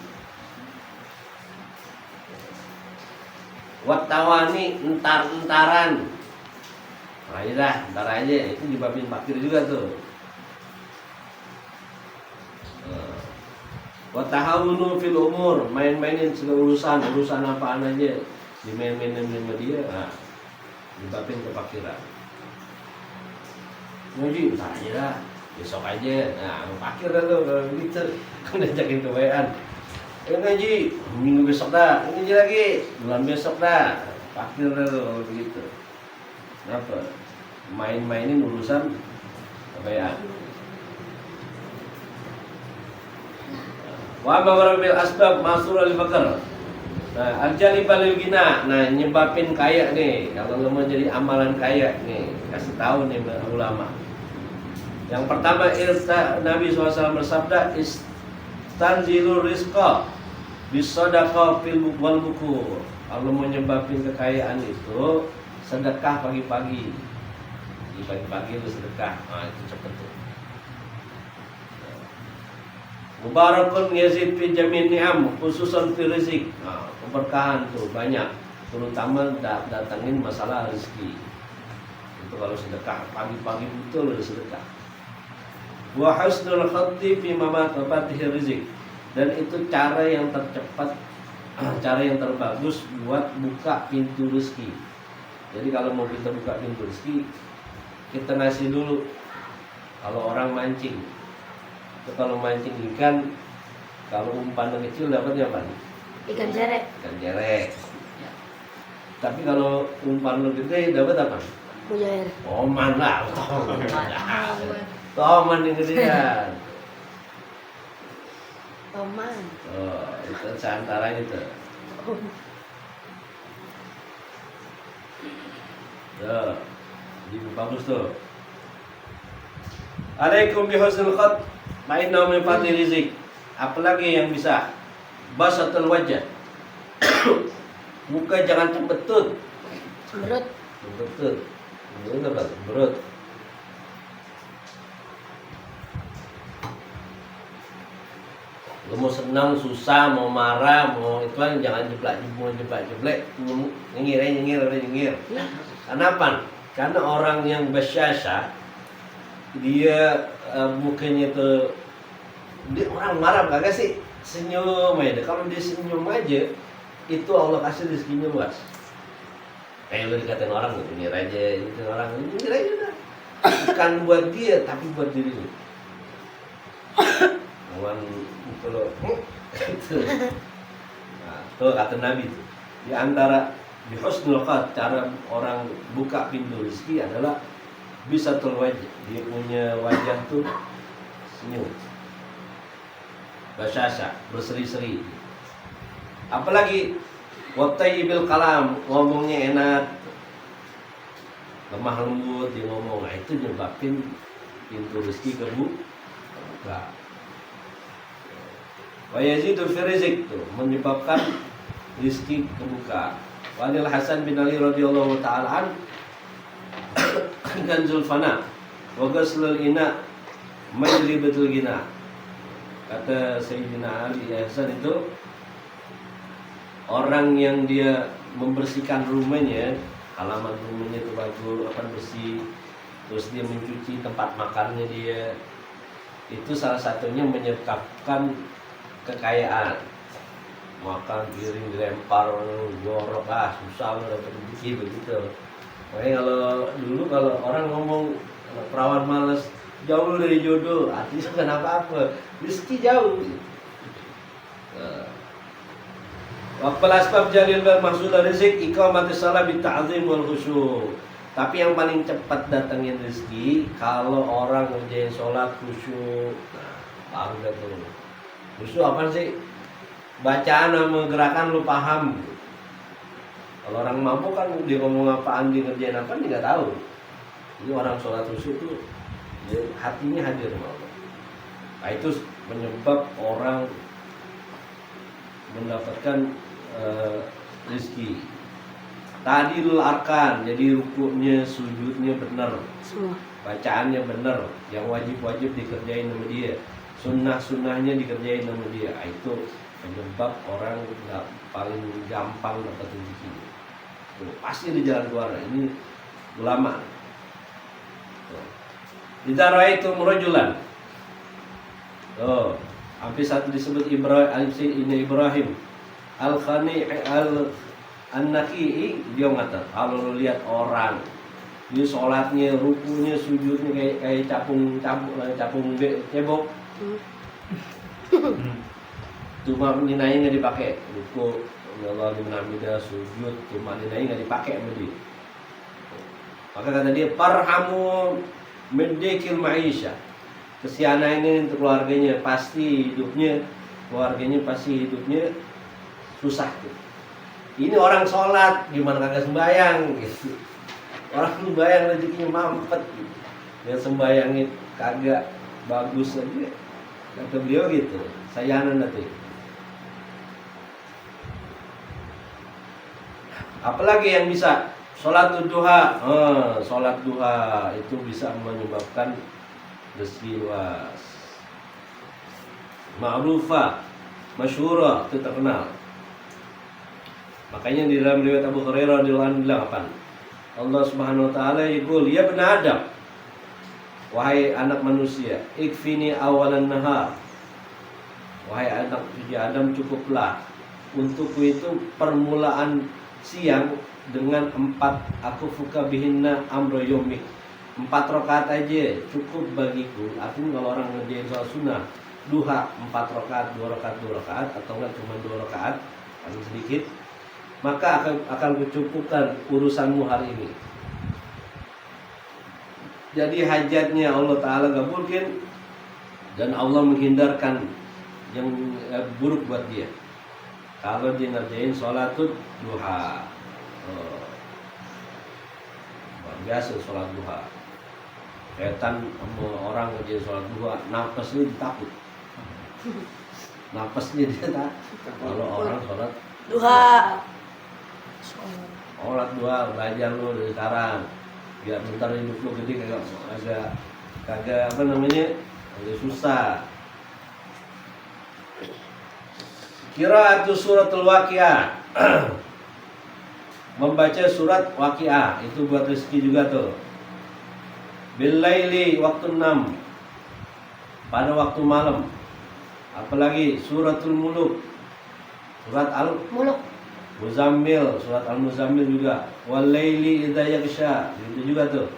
Watawani, entar-entaran. Nah, dah, entar aja, itu nyebabin fakir juga tuh. Watahawunu fil umur, main-mainin segala urusan apaan aja, dimain-mainin sama dia, nah, nyebabin kefakiran. Ngaji, entar aja dah, besok aja. Nah, fakir dah tuh kalau gitu, ngajakin kebayaan. Ngaji minggu besok dah, ngaji lagi bulan besok dah, fakir dah tuh kalau begitu. Kenapa? Main-mainin urusan kebayaan. Wa bawabil asbab masur al fakir. Nah, al-jalib lil gina. Nah, nyebabin kaya nih. Kalau lo mau jadi amalan kaya nih, kasih tahu nih ulama. Yang pertama, Nabi SAW bersabda, istanzilur rizqa bisodaqah fil wal bukur. Kalau mau nyebabin kekayaan itu, sedekah pagi-pagi. Di pagi-pagi itu sedekah. Nah, itu cepet tuh. Mubarakun yazid fi jamin ni'am, khususan fi rizq. Nah, keberkahan tuh banyak, terutama datangin masalah rezeki. Itu kalau sedekah pagi-pagi betul udah sedekah. Wa husnul khatti fi mamatih rizq. Dan itu cara yang tercepat, cara yang terbagus buat buka pintu rezeki. Jadi kalau mau kita buka pintu rezeki, kita ngasih dulu. Kalau orang mancing, itu kalau mancing ikan, kalau umpan kecil dapatnya apa? Ikan jerek. Ikan jerek. Tapi kalau umpan lu gede dapat apa? Mujair. Oman lah, toman yang gedean. Toman. Oh, itu seantara itu. Ya, jadi bagus tuh. Alaikum bihusnul khat, ma'inna min fadli rizik. Apalagi yang bisa? Basatul wajah. Muka jangan cembetut. Cemberut. Cembetut. Ini apa? Cemberut. Lu mau senang, susah, mau marah, mau itu kan jangan jeblak, nyengir. Kenapa? Karena orang yang bersyasha dia mukanya tuh dia orang marah kagak sih senyum aja. Kalau dia senyum aja itu Allah kasih rezekinya luas. Kayak lu dikatain orang nyengir aja, itu orang nyengir aja udah. Bukan buat dia tapi buat diri lu. Kawan kalau itu. Nah, itu kata Nabi itu. Di antara di husnul khat, cara orang buka pintu rezeki adalah bisa wajah. Dia punya wajah tuh senyum. Basyasha, berseri-seri. Apalagi wattayyibil kalam, ngomongnya enak. Lemah lembut dia ngomong. Nah, itu nyebabin pintu rezeki kebuka. Wa yazidu fi rizq tuh menyebabkan rezeki kebuka. Wa Anil Hasan bin Ali radhiyallahu taala an kanzul fana wa ghaslul ina majlibatul gina. Kata Sayyidina Ali Hasan itu orang yang dia membersihkan rumahnya, halaman rumahnya itu bagus, bersih, terus dia mencuci tempat makannya dia, itu salah satunya menyebabkan kekayaan. Makan piring dilempar jorok susah dapat rezeki begitu. Makanya kalau orang ngomong perawan males jauh dari jodoh, artinya kenapa apa rezeki jauh. Waqfal asbab jalil wal mahsul rizq iqamati shalah bi ta'zim wal khusyuk. Tapi yang paling cepat datangin rezeki kalau orang ngerjain sholat khusyuk. Nah, baru datang. Khusyuk apa sih? Bacaan sama gerakan lu paham. Kalau orang mampu kan dia ngomong apaan, dia ngerjain apa dia nggak tahu. Ini orang sholat khusyuk tuh dia hatinya hadir sama Allah. Nah, itu menyebab orang mendapatkan rezeki. Tadilul arkan, jadi rukuknya, sujudnya benar, Semua. bacaannya benar, yang wajib-wajib dikerjain sama dia, sunnah-sunnahnya dikerjain sama dia. Itu penyebab orang nggak paling gampang dapat rezeki. Pasti di jalan keluar. Ini ulama. Ditarai itu murajulan. Hampir satu disebut Ibrahim Al-Khani Al-Naki'i, dia mengatakan kalau lu lihat orang dia sholatnya, rukunya, sujudnya kayak capung cebok. Cuma ninai nggak dipakai, ruku Allah dimnamida sujud, cuma ninai nggak dipakai sama dia. Maka kata dia parhamu mendekil maisha. Kesiana ini untuk keluarganya pasti hidupnya susah tuh. Ini orang sholat gimana kagak sembayang gitu. Orang sembayang rezekinya mampet gitu. Yang sembayangnya kagak bagus aja. Kata beliau gitu. Sayanan nanti. Apalagi yang bisa sholat duha. Sholat duha itu bisa menyebabkan rezeki luas. Ma'rufah, masyhurah, itu terkenal. Makanya di dalam riwayat Abu Hurairah radhiyallahu anhu bilang apa? Allah Subhanahu wa taala yaqul, ya bani Adam, wahai anak manusia, ikfini awalan nahar. Wahai anak cucu Adam, cukuplah untukku itu permulaan siang dengan 4 aku fuka bihinna amro yomik. 4 rakaat aja cukup bagiku. Artinya kalau orang ngerjain sholat sunnah duha 4 rakaat, 2 rakaat atau enggak cuma 2 rakaat paling sedikit, maka akan kucukupkan urusanmu hari ini. Jadi hajatnya Allah Ta'ala kabulkan dan Allah menghindarkan yang buruk buat dia kalau dia ngerjain sholatul duha. biasa sholat duha. Kaitan sama orang kerja sholat duha, napasnya ditakut. Napasnya dia tak. Kalau orang sholat Duha. sholat duha, belajar lu dari sekarang. Biar bentar hidup lu gede kagak apa namanya, agak susah. Qiraatu suratul Waqiah. Membaca surat Waqiah itu buat rezeki juga tuh. Billaili waktu 6, pada waktu malam. Apalagi suratul Muluk, surat Muluk. Muzammil, surat Al-Muzammil juga. Walaili idza yaghsha, itu juga tuh.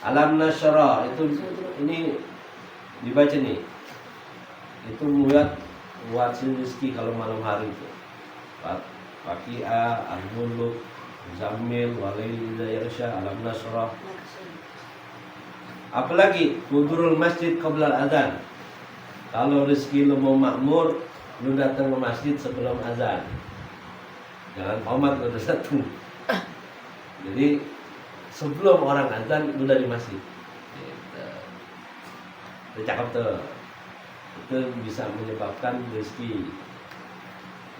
Alam Nashrah, itu ini dibaca nih. Itu buat rezeki kalau malam hari itu. Waqiah, Al-Muluk, Muzammil, Walaili idza yaghsha, Alam Nashrah. Apalagi hudurul masjid qabla adzan. Kalau rezeki lu mau makmur, lu datang ke masjid sebelum azan. Jangan komat lu udah datang. Jadi sebelum orang azan lu udah di masjid. Gitu. Itu cakep tuh. Itu bisa menyebabkan rezeki.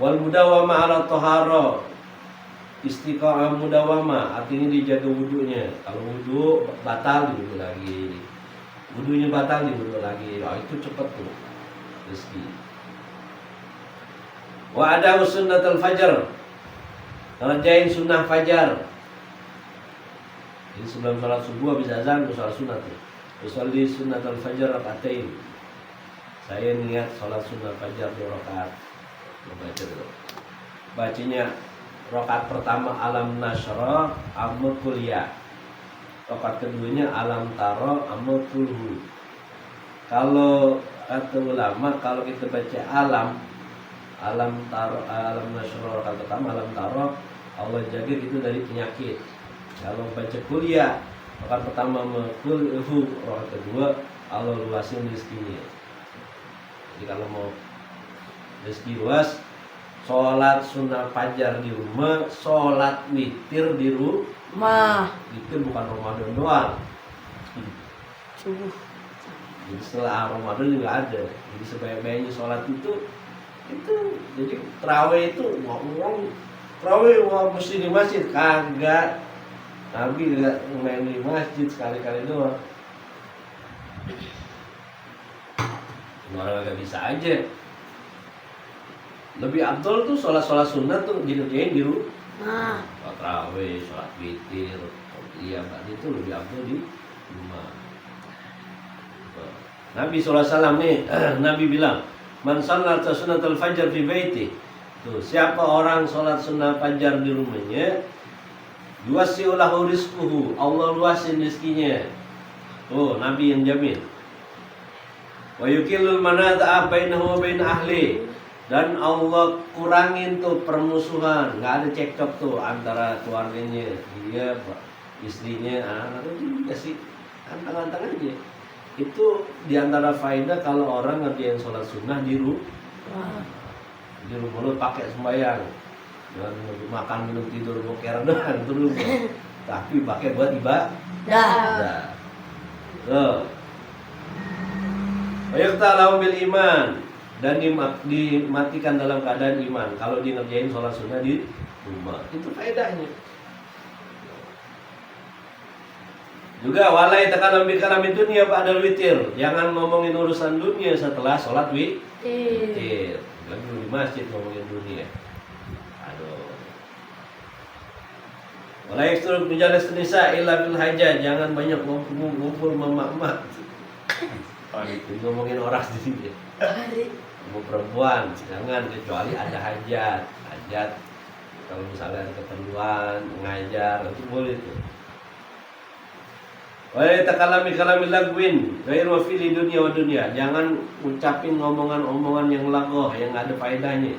Wal mudawama ala tahara. Istiqamah mudawama, artinya dijaga wudunya. Kalau wudu batal diwudu lagi. Wudunya batal diwudu lagi. Oh, itu cepet tuh rezeki. Wa ada sunnatul fajr. Ngerjain sunnah fajar. Jadi sebelum sholat subuh habis azan sholat sunat tuh. Usolli sunnatul fajr rakaatain. Saya niat sholat sunnah fajar 2 rakaat. Baca dulu. Bacanya rakaat pertama Alam Nashrah amma kuliah. Rakaat keduanya Alam Taro amma kulhu. Kalau kata ulama, kalau kita baca Alam Taro, Alam Nashrah rakaat pertama Alam Taro, Allah jaga itu dari penyakit. Kalau baca kuliah, rakaat pertama kulhu, rakaat kedua Allah luasin rezekinya. Jadi kalau mau rezeki luas, sholat sunnah fajar di rumah, sholat witir di rumah. Witir bukan Ramadan doang. Subuh. Jadi setelah Ramadan juga ada. Jadi sebaik-baiknya sholat itu jadi terawih itu ngomong terawih mesti di masjid, kagak. Nabi nggak main di masjid, sekali-kali doang. Orang nggak bisa aja. Lebih abdul tuh sholat sunat tuh dikerjain di rumah. Sholat tarawih, sholat witir, iya berarti itu lebih abdul di rumah. Nabi SAW nih, Nabi bilang, man shallata sunnatul fajar fi baiti. Tuh, siapa orang sholat sunnah fajar di rumahnya, yuwasi'u lahu rizquhu, Allah luasin rezekinya. Tuh, Nabi yang jamin. Wa yukillul manada'a bainahu wa bain ahli. Dan Allah kurangin tuh permusuhan, nggak ada cekcok tuh antara keluarganya, dia, istrinya, anak-anaknya, dikasih antang-antang aja. Itu diantara faedah kalau orang ngerjain sholat sunnah di rumah. Di rumah lu pakai sembahyang, jangan makan minum tidur boker doang terus, tapi pakai buat ibadah. Tuh. Wayaqtalahu bil iman. Dan dimatikan dalam keadaan iman kalau dia ngerjain sholat sunnah di rumah. Itu faedahnya. Juga walai takalam bi kalami dunia ba'dal witir. Jangan ngomongin urusan dunia setelah sholat witir. Lagi di masjid ngomongin dunia. Aduh. Walai ekstruk bijalas nisa illa bil hajah. Jangan banyak ngumpul emak-emak. Ngomongin orang sendiri. Mau perempuan jangan, kecuali ada hajat kalau misalnya ada keperluan mengajar itu boleh tuh. Wa takalami kalami lagwin ghairu fili dunya wa dunya. Jangan ucapin omongan-omongan yang lagoh, yang ada faedahnya.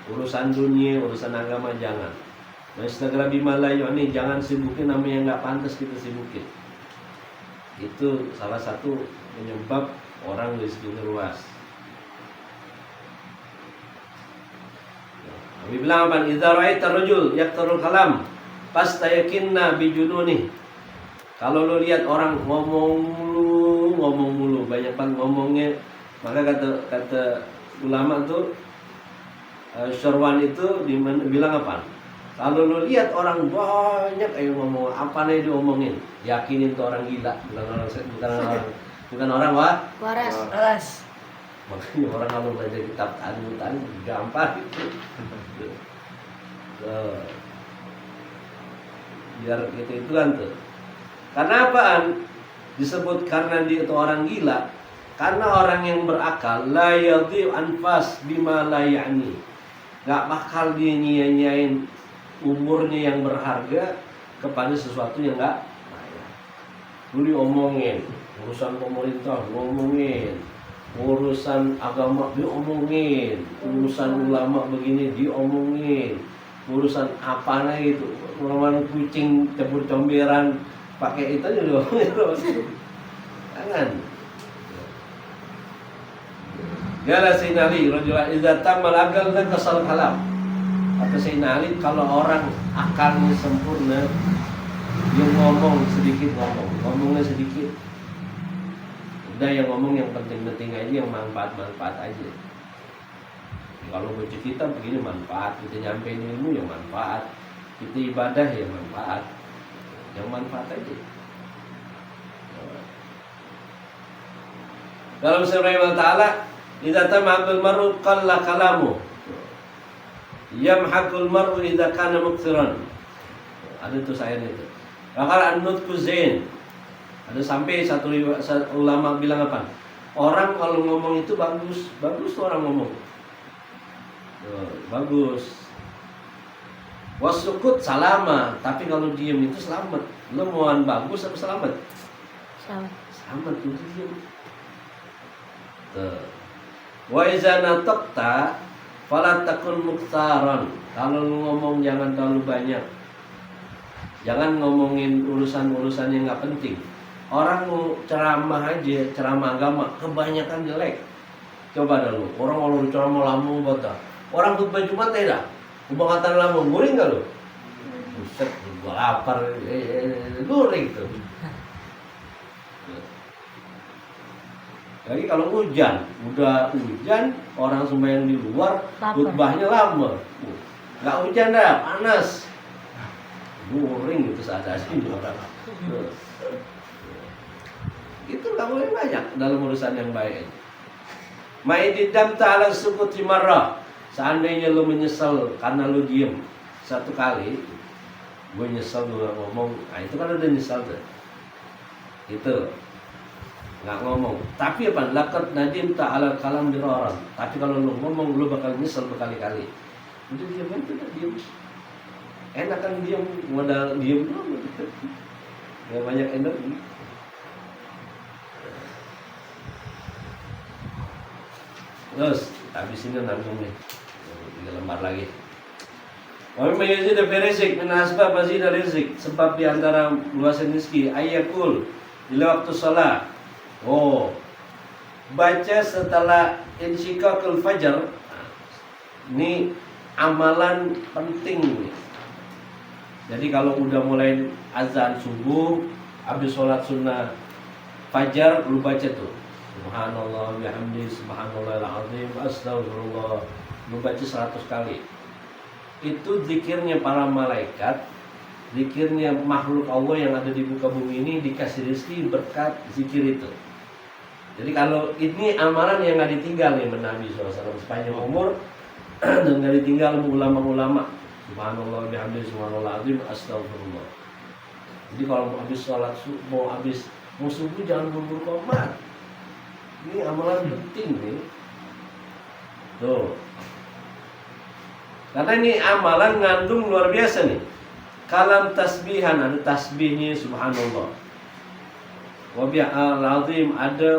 Urusan dunia, urusan agama jangan. Mastagrabi malayu ini jangan sibukin nama yang enggak pantas kita sibukin. Itu salah satu penyebab orang rezekinya luas. Nabi bilang apa? Idza ra'aita rajul yaktarul kalam fastayakinna bijununi. Kalau lo lihat orang ngomong mulu, banyak banget ngomongnya, maka kata ulama tuh Syarwan itu bilang apa? Kalau lo lihat orang banyak ngomong, apa nih diomongin? Yakinin tuh orang gila, bukan orang Waras. Alas. Makanya orang kalau belajar kitab tadi gampang itu. Biar kita itu kan tuh. Karena apaan? Disebut karena dia itu orang gila. Karena orang yang berakal la yadhi anfas bima la ya'ni. Gak bakal dia nyanyain umurnya yang berharga kepada sesuatu yang gak layak. Dulu omongin urusan pemerintah, ngomongin urusan agama, diomongin urusan ulama begini, diomongin urusan apa lagi itu, orang kucing campur comberan pakai itu juga jangan. Gala Sayyidina Ali radhiyallahu anhu, idza tamal aqal dan kasal kalam. Kata Sayyidina Ali, kalau orang akalnya sempurna, dia ngomong sedikit, ngomongnya sedikit. Udah yang ngomong yang penting-penting aja, yang manfaat-manfaat aja. Kalau baca kitab begini manfaat, kita nyampein ilmu yang manfaat, kita ibadah yang manfaat, aja. Dalam surah Allah Ta'ala, idza tama'al mar'u qalla kalamu yamhaqul mar'u idza kana muksiran. Ada tuh saya itu. Bahkan an-nutqu zain. Ada sampai satu ulama bilang apa? Orang kalau ngomong itu bagus tuh orang ngomong. Bagus. Wasukut salama, tapi kalau diem itu selamat. Lo mauan bagus apa selamat? Selamat tuh diem. Wa iza nataqta fala takun mukhtaran. Kalau lu ngomong jangan terlalu banyak. Jangan ngomongin urusan-urusan yang enggak penting. Orang mau ceramah aja, ceramah agama kebanyakan jelek. Coba dah lu, orang kalau ceramah lama bata. Orang khutbah Jumat dah. Kebangetan lama, guring enggak lu? Buset, gua lapar, guring tuh. Lagi kalau hujan, udah hujan, orang sembahyang di luar, khutbahnya lama. Nggak hujan dah, panas. Guring gitu seadanya orang. Itu nggak boleh banyak dalam urusan yang baik. Ma'ididam ta'ala sukuti marrah. Seandainya lu menyesal karena lu diem satu kali, gue nyesal gue ngomong, nah itu kan udah nyesal tuh. Itu nggak ngomong, tapi apa? Lakat nadim ta'ala kalam dirorang. Tapi kalau lu ngomong, lu bakal nyesel berkali-kali. Udah diam aja, udah diam. Enak kan diam, modal diam doang. Nggak banyak energi. Terus, habis ini nanggung nih. 3 lembar lagi. Wa mimma yazidu fi rizq min asbab mazid rizq. Sebab di antara luasan rezeki ayakul bila waktu salat. Oh, baca setelah insyikakul fajar. Ini amalan penting. Jadi kalau udah mulai azan subuh, habis sholat sunnah fajar, lu baca tuh subhanallah bihamdi subhanallahil azim astagfirullah. Lu baca 100 kali. Itu zikirnya para malaikat, zikirnya makhluk Allah yang ada di muka bumi ini dikasih rezeki berkat zikir itu. Jadi kalau ini amalan yang nggak ditinggal nih Nabi SAW sepanjang umur dan nggak ditinggal ulama-ulama. Subhanallah bihamdi subhanallah azim astagfirullah. Jadi kalau mau habis sholat mau subuh jangan buru-buru komat. Ini amalan penting nih. Tuh. Karena ini amalan ngandung luar biasa nih. Kalam tasbihan, ada tasbihnya subhanallah. Wa bi'al azim ada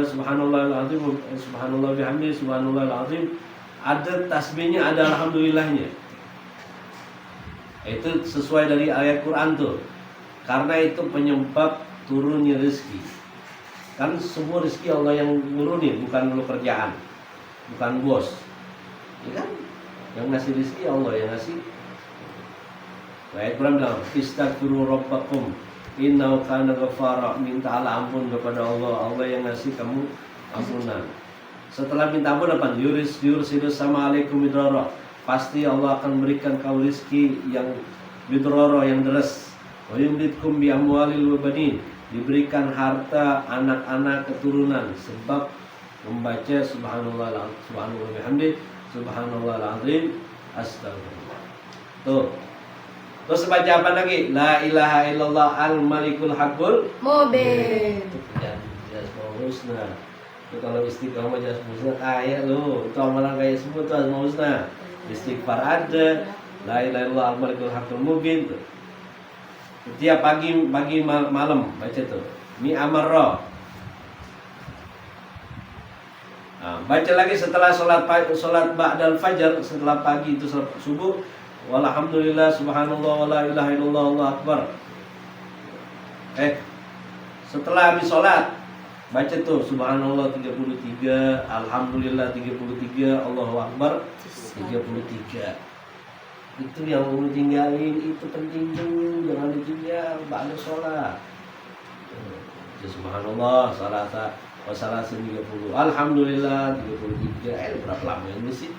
subhanallah azim subhanallah bihamdi subhanallah azim. Ada tasbihnya, ada alhamdulillahnya. Itu sesuai dari ayat Quran tuh. Karena itu penyebab turunnya rezeki. Kan semua rezeki Allah yang nurunin, bukan lu kerjaan. Bukan bos. Ya kan? Yang ngasih rezeki Allah yang ngasih. Ayat Quran bilang, "Istaghfiru rabbakum Innahu kana ghafara, mintalah ampun kepada Allah, Allah yang ngasih kamu ampunan. Setelah minta ampun apa? Yursilu sama alaikum midrara, pasti Allah akan berikan kamu rizki yang midrara, yang deras. Wa yumditkum bi amwalil wa banin, diberikan harta, anak-anak, keturunan, sebab membaca subhanallah bihamdi, subhanallah azim, astagfirullah. Tuh. Terus baca apa lagi? La ilaha illallah al-malikul haqqul Mubin. itu Asmaul Husna. Itu kalau istiqomah aja Asmaul Husna kaya lo. Itu amalan kaya semua tuh Asmaul Husna. Istighfar ada, la ilaha illallah al-malikul haqqul mubin tuh. Setiap pagi malam baca tuh. Mi amarra. Nah, baca lagi setelah sholat ba'dal fajar, setelah pagi itu sholat subuh. Walhamdulillah subhanallah wala ilaha illallah Allahu akbar. Setelah habis sholat baca tuh subhanallah 33, alhamdulillah 33, Allahu akbar 33. Itu yang lu tinggalin, itu penting tuh, jangan ditinggal ba'da sholat. Subhanallah salasa wa salasin 30, alhamdulillah 33. Berapa lama ini sih?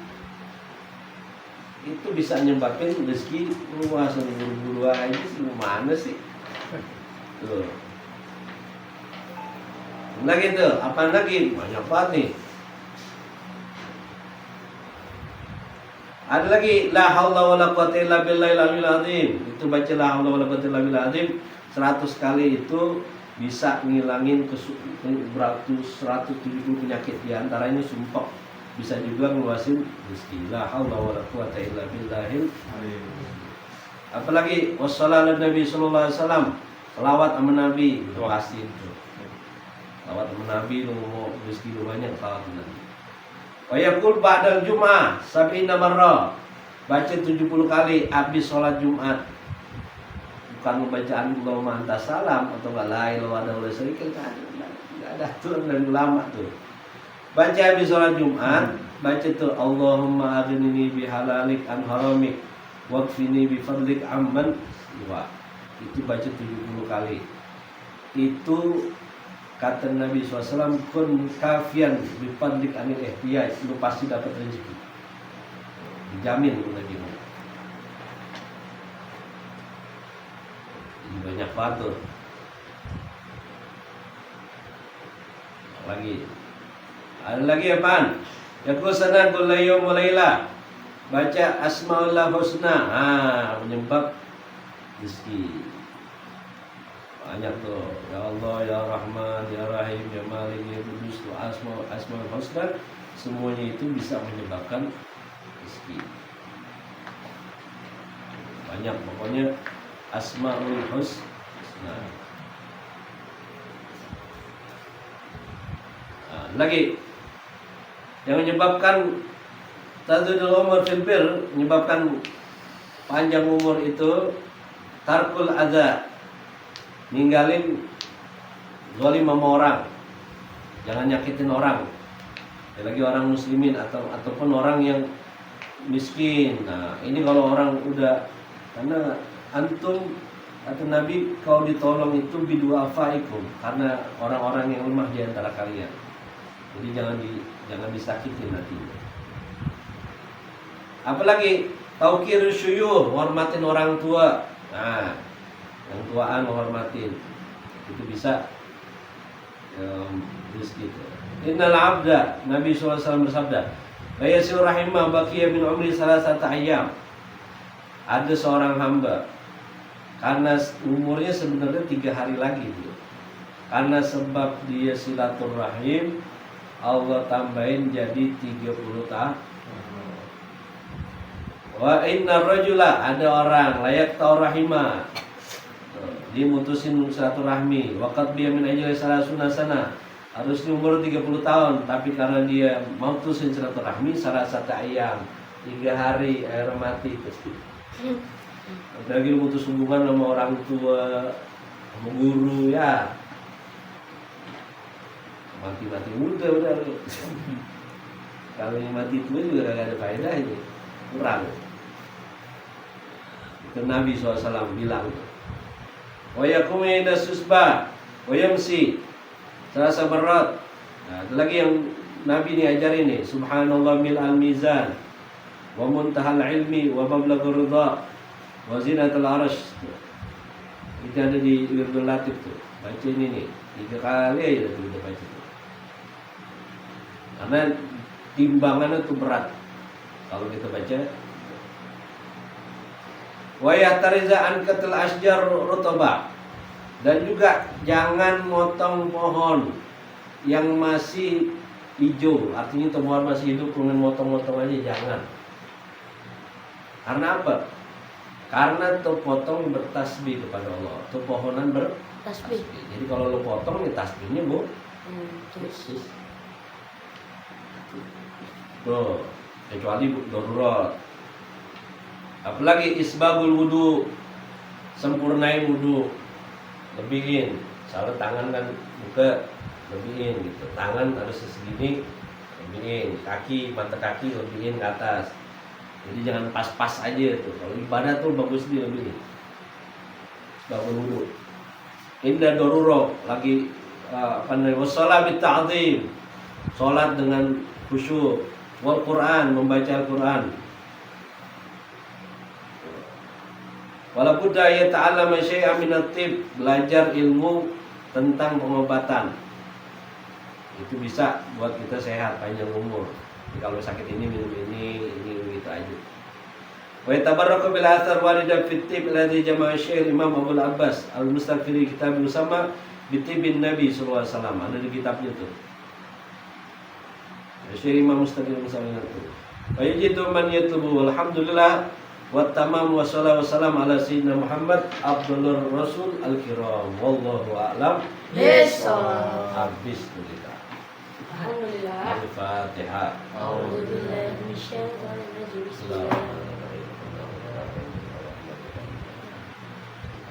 Itu bisa nyebabin rezeki luas, buru-buru aja sih, mana sih? Tuh. Lagi tuh, apa lagi? Banyak banget nih. Ada lagi la haula wala quwata illa billahil aliyil azim. Itu baca la haula wala quwata illa billahil azim 100 kali, itu bisa ngilangin beratus 170 penyakit, di antaranya sumpah. Bisa juga ngeluasin rezeki. La haula wala quwata illa billahil azim. Apalagi wassalatu Nabi sallallahu alaihi wasallam, selawat sama Nabi, itu pasti itu. Selawat sama Nabi, lu mau rezeki lu banyak, selawat sama Nabi. Wa yaqul ba'dal jum'ah sab'ina marra, baca 70 kali habis sholat Jumat. Bukan bacaan Allahumma anta salam atau la ilaha illallah enggak ada aturan dari ulama tuh. Baca habis sholat Jumat, baca tuh Allahumma aghnini bihalalik an haramik waqfini bifadlik amman wa. Itu baca 70 kali. Itu kata Nabi SAW, kun kafian bifadlik anil ihtiyaj, lu pasti dapat rezeki, dijamin oleh Nabi. Ini banyak banget. Ada lagi apaan? Yaqusana kullu yawm wa laila, baca asmaullah husna, menyebab rezeki. Banyak tuh, ya Allah, ya Rahman, ya Rahim, ya Malik, ya Kudus, tuh asmaul husna, semuanya itu bisa menyebabkan rezeki. Banyak pokoknya asmaul husna. Lagi yang menyebabkan tadudul umur fil bir, menyebabkan panjang umur itu tarkul adza, ninggalin zalim sama orang, jangan nyakitin orang, lagi orang muslimin ataupun orang yang miskin. Nah ini kalau orang udah, karena antum kata Nabi, kau ditolong itu bidu'afaikum, karena orang-orang yang lemah di antara kalian. Jadi jangan disakitin nantinya. Apalagi taukir syuyuh, hormatin orang tua. Nah, yang tuaan menghormatin, itu bisa gitu. Innal abda, Nabi SAW bersabda, la yasir rahimah baqiya min umri salasata ayyam. Ada seorang hamba, karena umurnya sebenarnya 3 hari lagi gitu. Karena sebab dia silaturahim, Allah tambahin jadi 30 tahun. Wa inna rajula, ada orang layak taurahima, dia mutusin silaturahmi, waqad biya min ajli salasuna sana, harusnya umur 30 tahun, tapi karena dia mau tusin silaturahmi salasata ayyam, 3 hari air mati pasti. Apalagi lu putus hubungan sama orang tua, sama guru, ya mati muda udah. Kalau yang mati tua juga gak ada faedah, ini kurang. Itu Nabi SAW bilang, Wa yaqumu inda susbah wa yamsi salasa marrat. Nah, ada lagi yang Nabi ini ajarin nih, subhanallah mil'al mizan wa muntahal ilmi wa mablaghur ridha wa zinatul arsh. Itu ada di Wirdul Latif tuh. Baca ini nih 3 kali aja tuh kita baca tuh. Karena timbangannya tuh berat kalau kita baca. Wa yahtariza an katil asjar rutubah. Dan juga jangan motong pohon yang masih hijau, artinya tumbuhan masih hidup, kemudian motong-motong aja jangan. Karena apa? Karena tuh potong bertasbih kepada Allah, tuh pohonan Tasbih. Jadi kalau lo potong nih tasbihnya bu, Terus. tuh kecuali darurat. Apalagi isbagul wudu, sempurnai wudu, lebihin. Soalnya tangan kan buka, lebihin gitu. Tangan harus segini, lebihin. Kaki, mata kaki lebihin ke atas. Jadi jangan pas-pas aja tuh. Kalau ibadah tuh bagus dilebihin. Isbagul wudu. Indah darurah lagi wassalat bit ta'zim. Salat dengan khusyuk. Wal Quran, membaca Al-Quran. Wala budda yata'allama syai'an min at-tib, belajar ilmu tentang pengobatan. Itu bisa buat kita sehat panjang umur. Jadi kalau sakit ini minum ini gitu aja. Wa yatabarraku bil athar warida fit tib alladhi jama'a Syekh Imam Abu Abbas al-Mustaqfiri kitab bersama bitibin Nabi sallallahu alaihi wasallam. Ada di kitabnya tuh. Syekh Imam Mustaqfiri bersama itu. Wa yajidu man yatlubu alhamdulillah wa tamam wa sallallahu wassalam ala sayyidina Muhammad Abdullah Rasul al-Kiram. Wallahu a'lam. Bissawab. Habis tuh kita. Alhamdulillah. Al-Fatihah. A'udzu billahi minasyaitonir rajim. Bismillahirrahmanirrahim.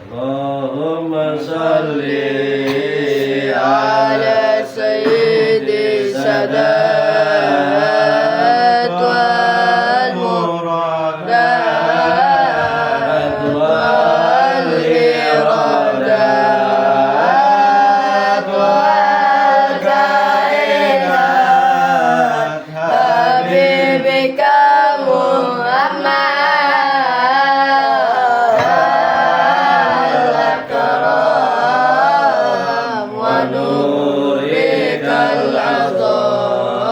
Allahumma salli على سيد السادات والمرادات والإرادات والكائنات حبيبك محمد ونورك العظام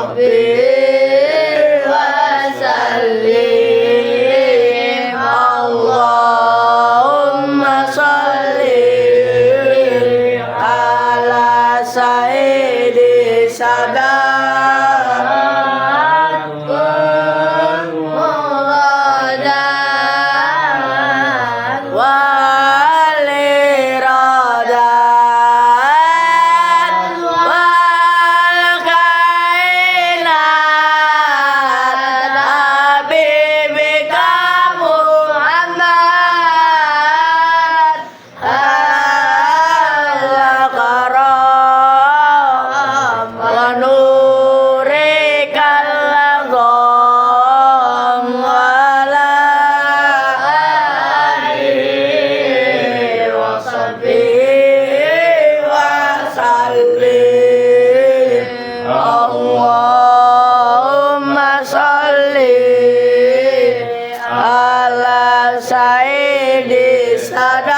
sahbihi wa sallim. Allahumma salli ala sayyidi sadat wal muradat wal iradat wal kainat habibika Muhammad al-karam wa nurikal azam wa ala alihi wa sahbihi wa sallim. Allahumma salli ala sayyidi sadat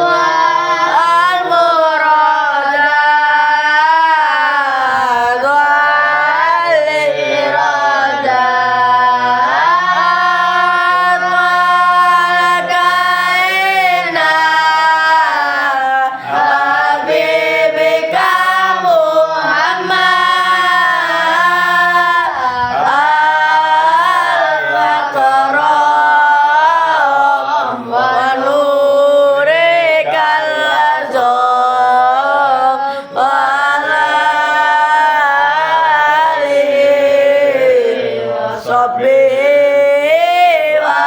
wal muradat wal iradat wal kainat habibika Muhammad al-karam wa nurikal azam wa ala alihi wa sahbihi wa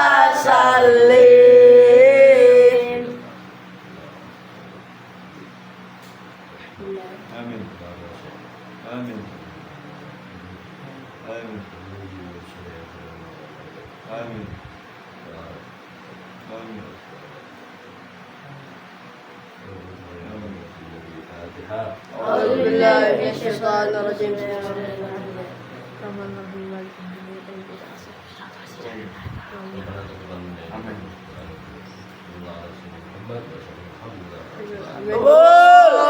sallim. Amin. Amin. Amin. Amin. Amin. A'udzu billahi minasyaitonir rajim. Amin. Kabul.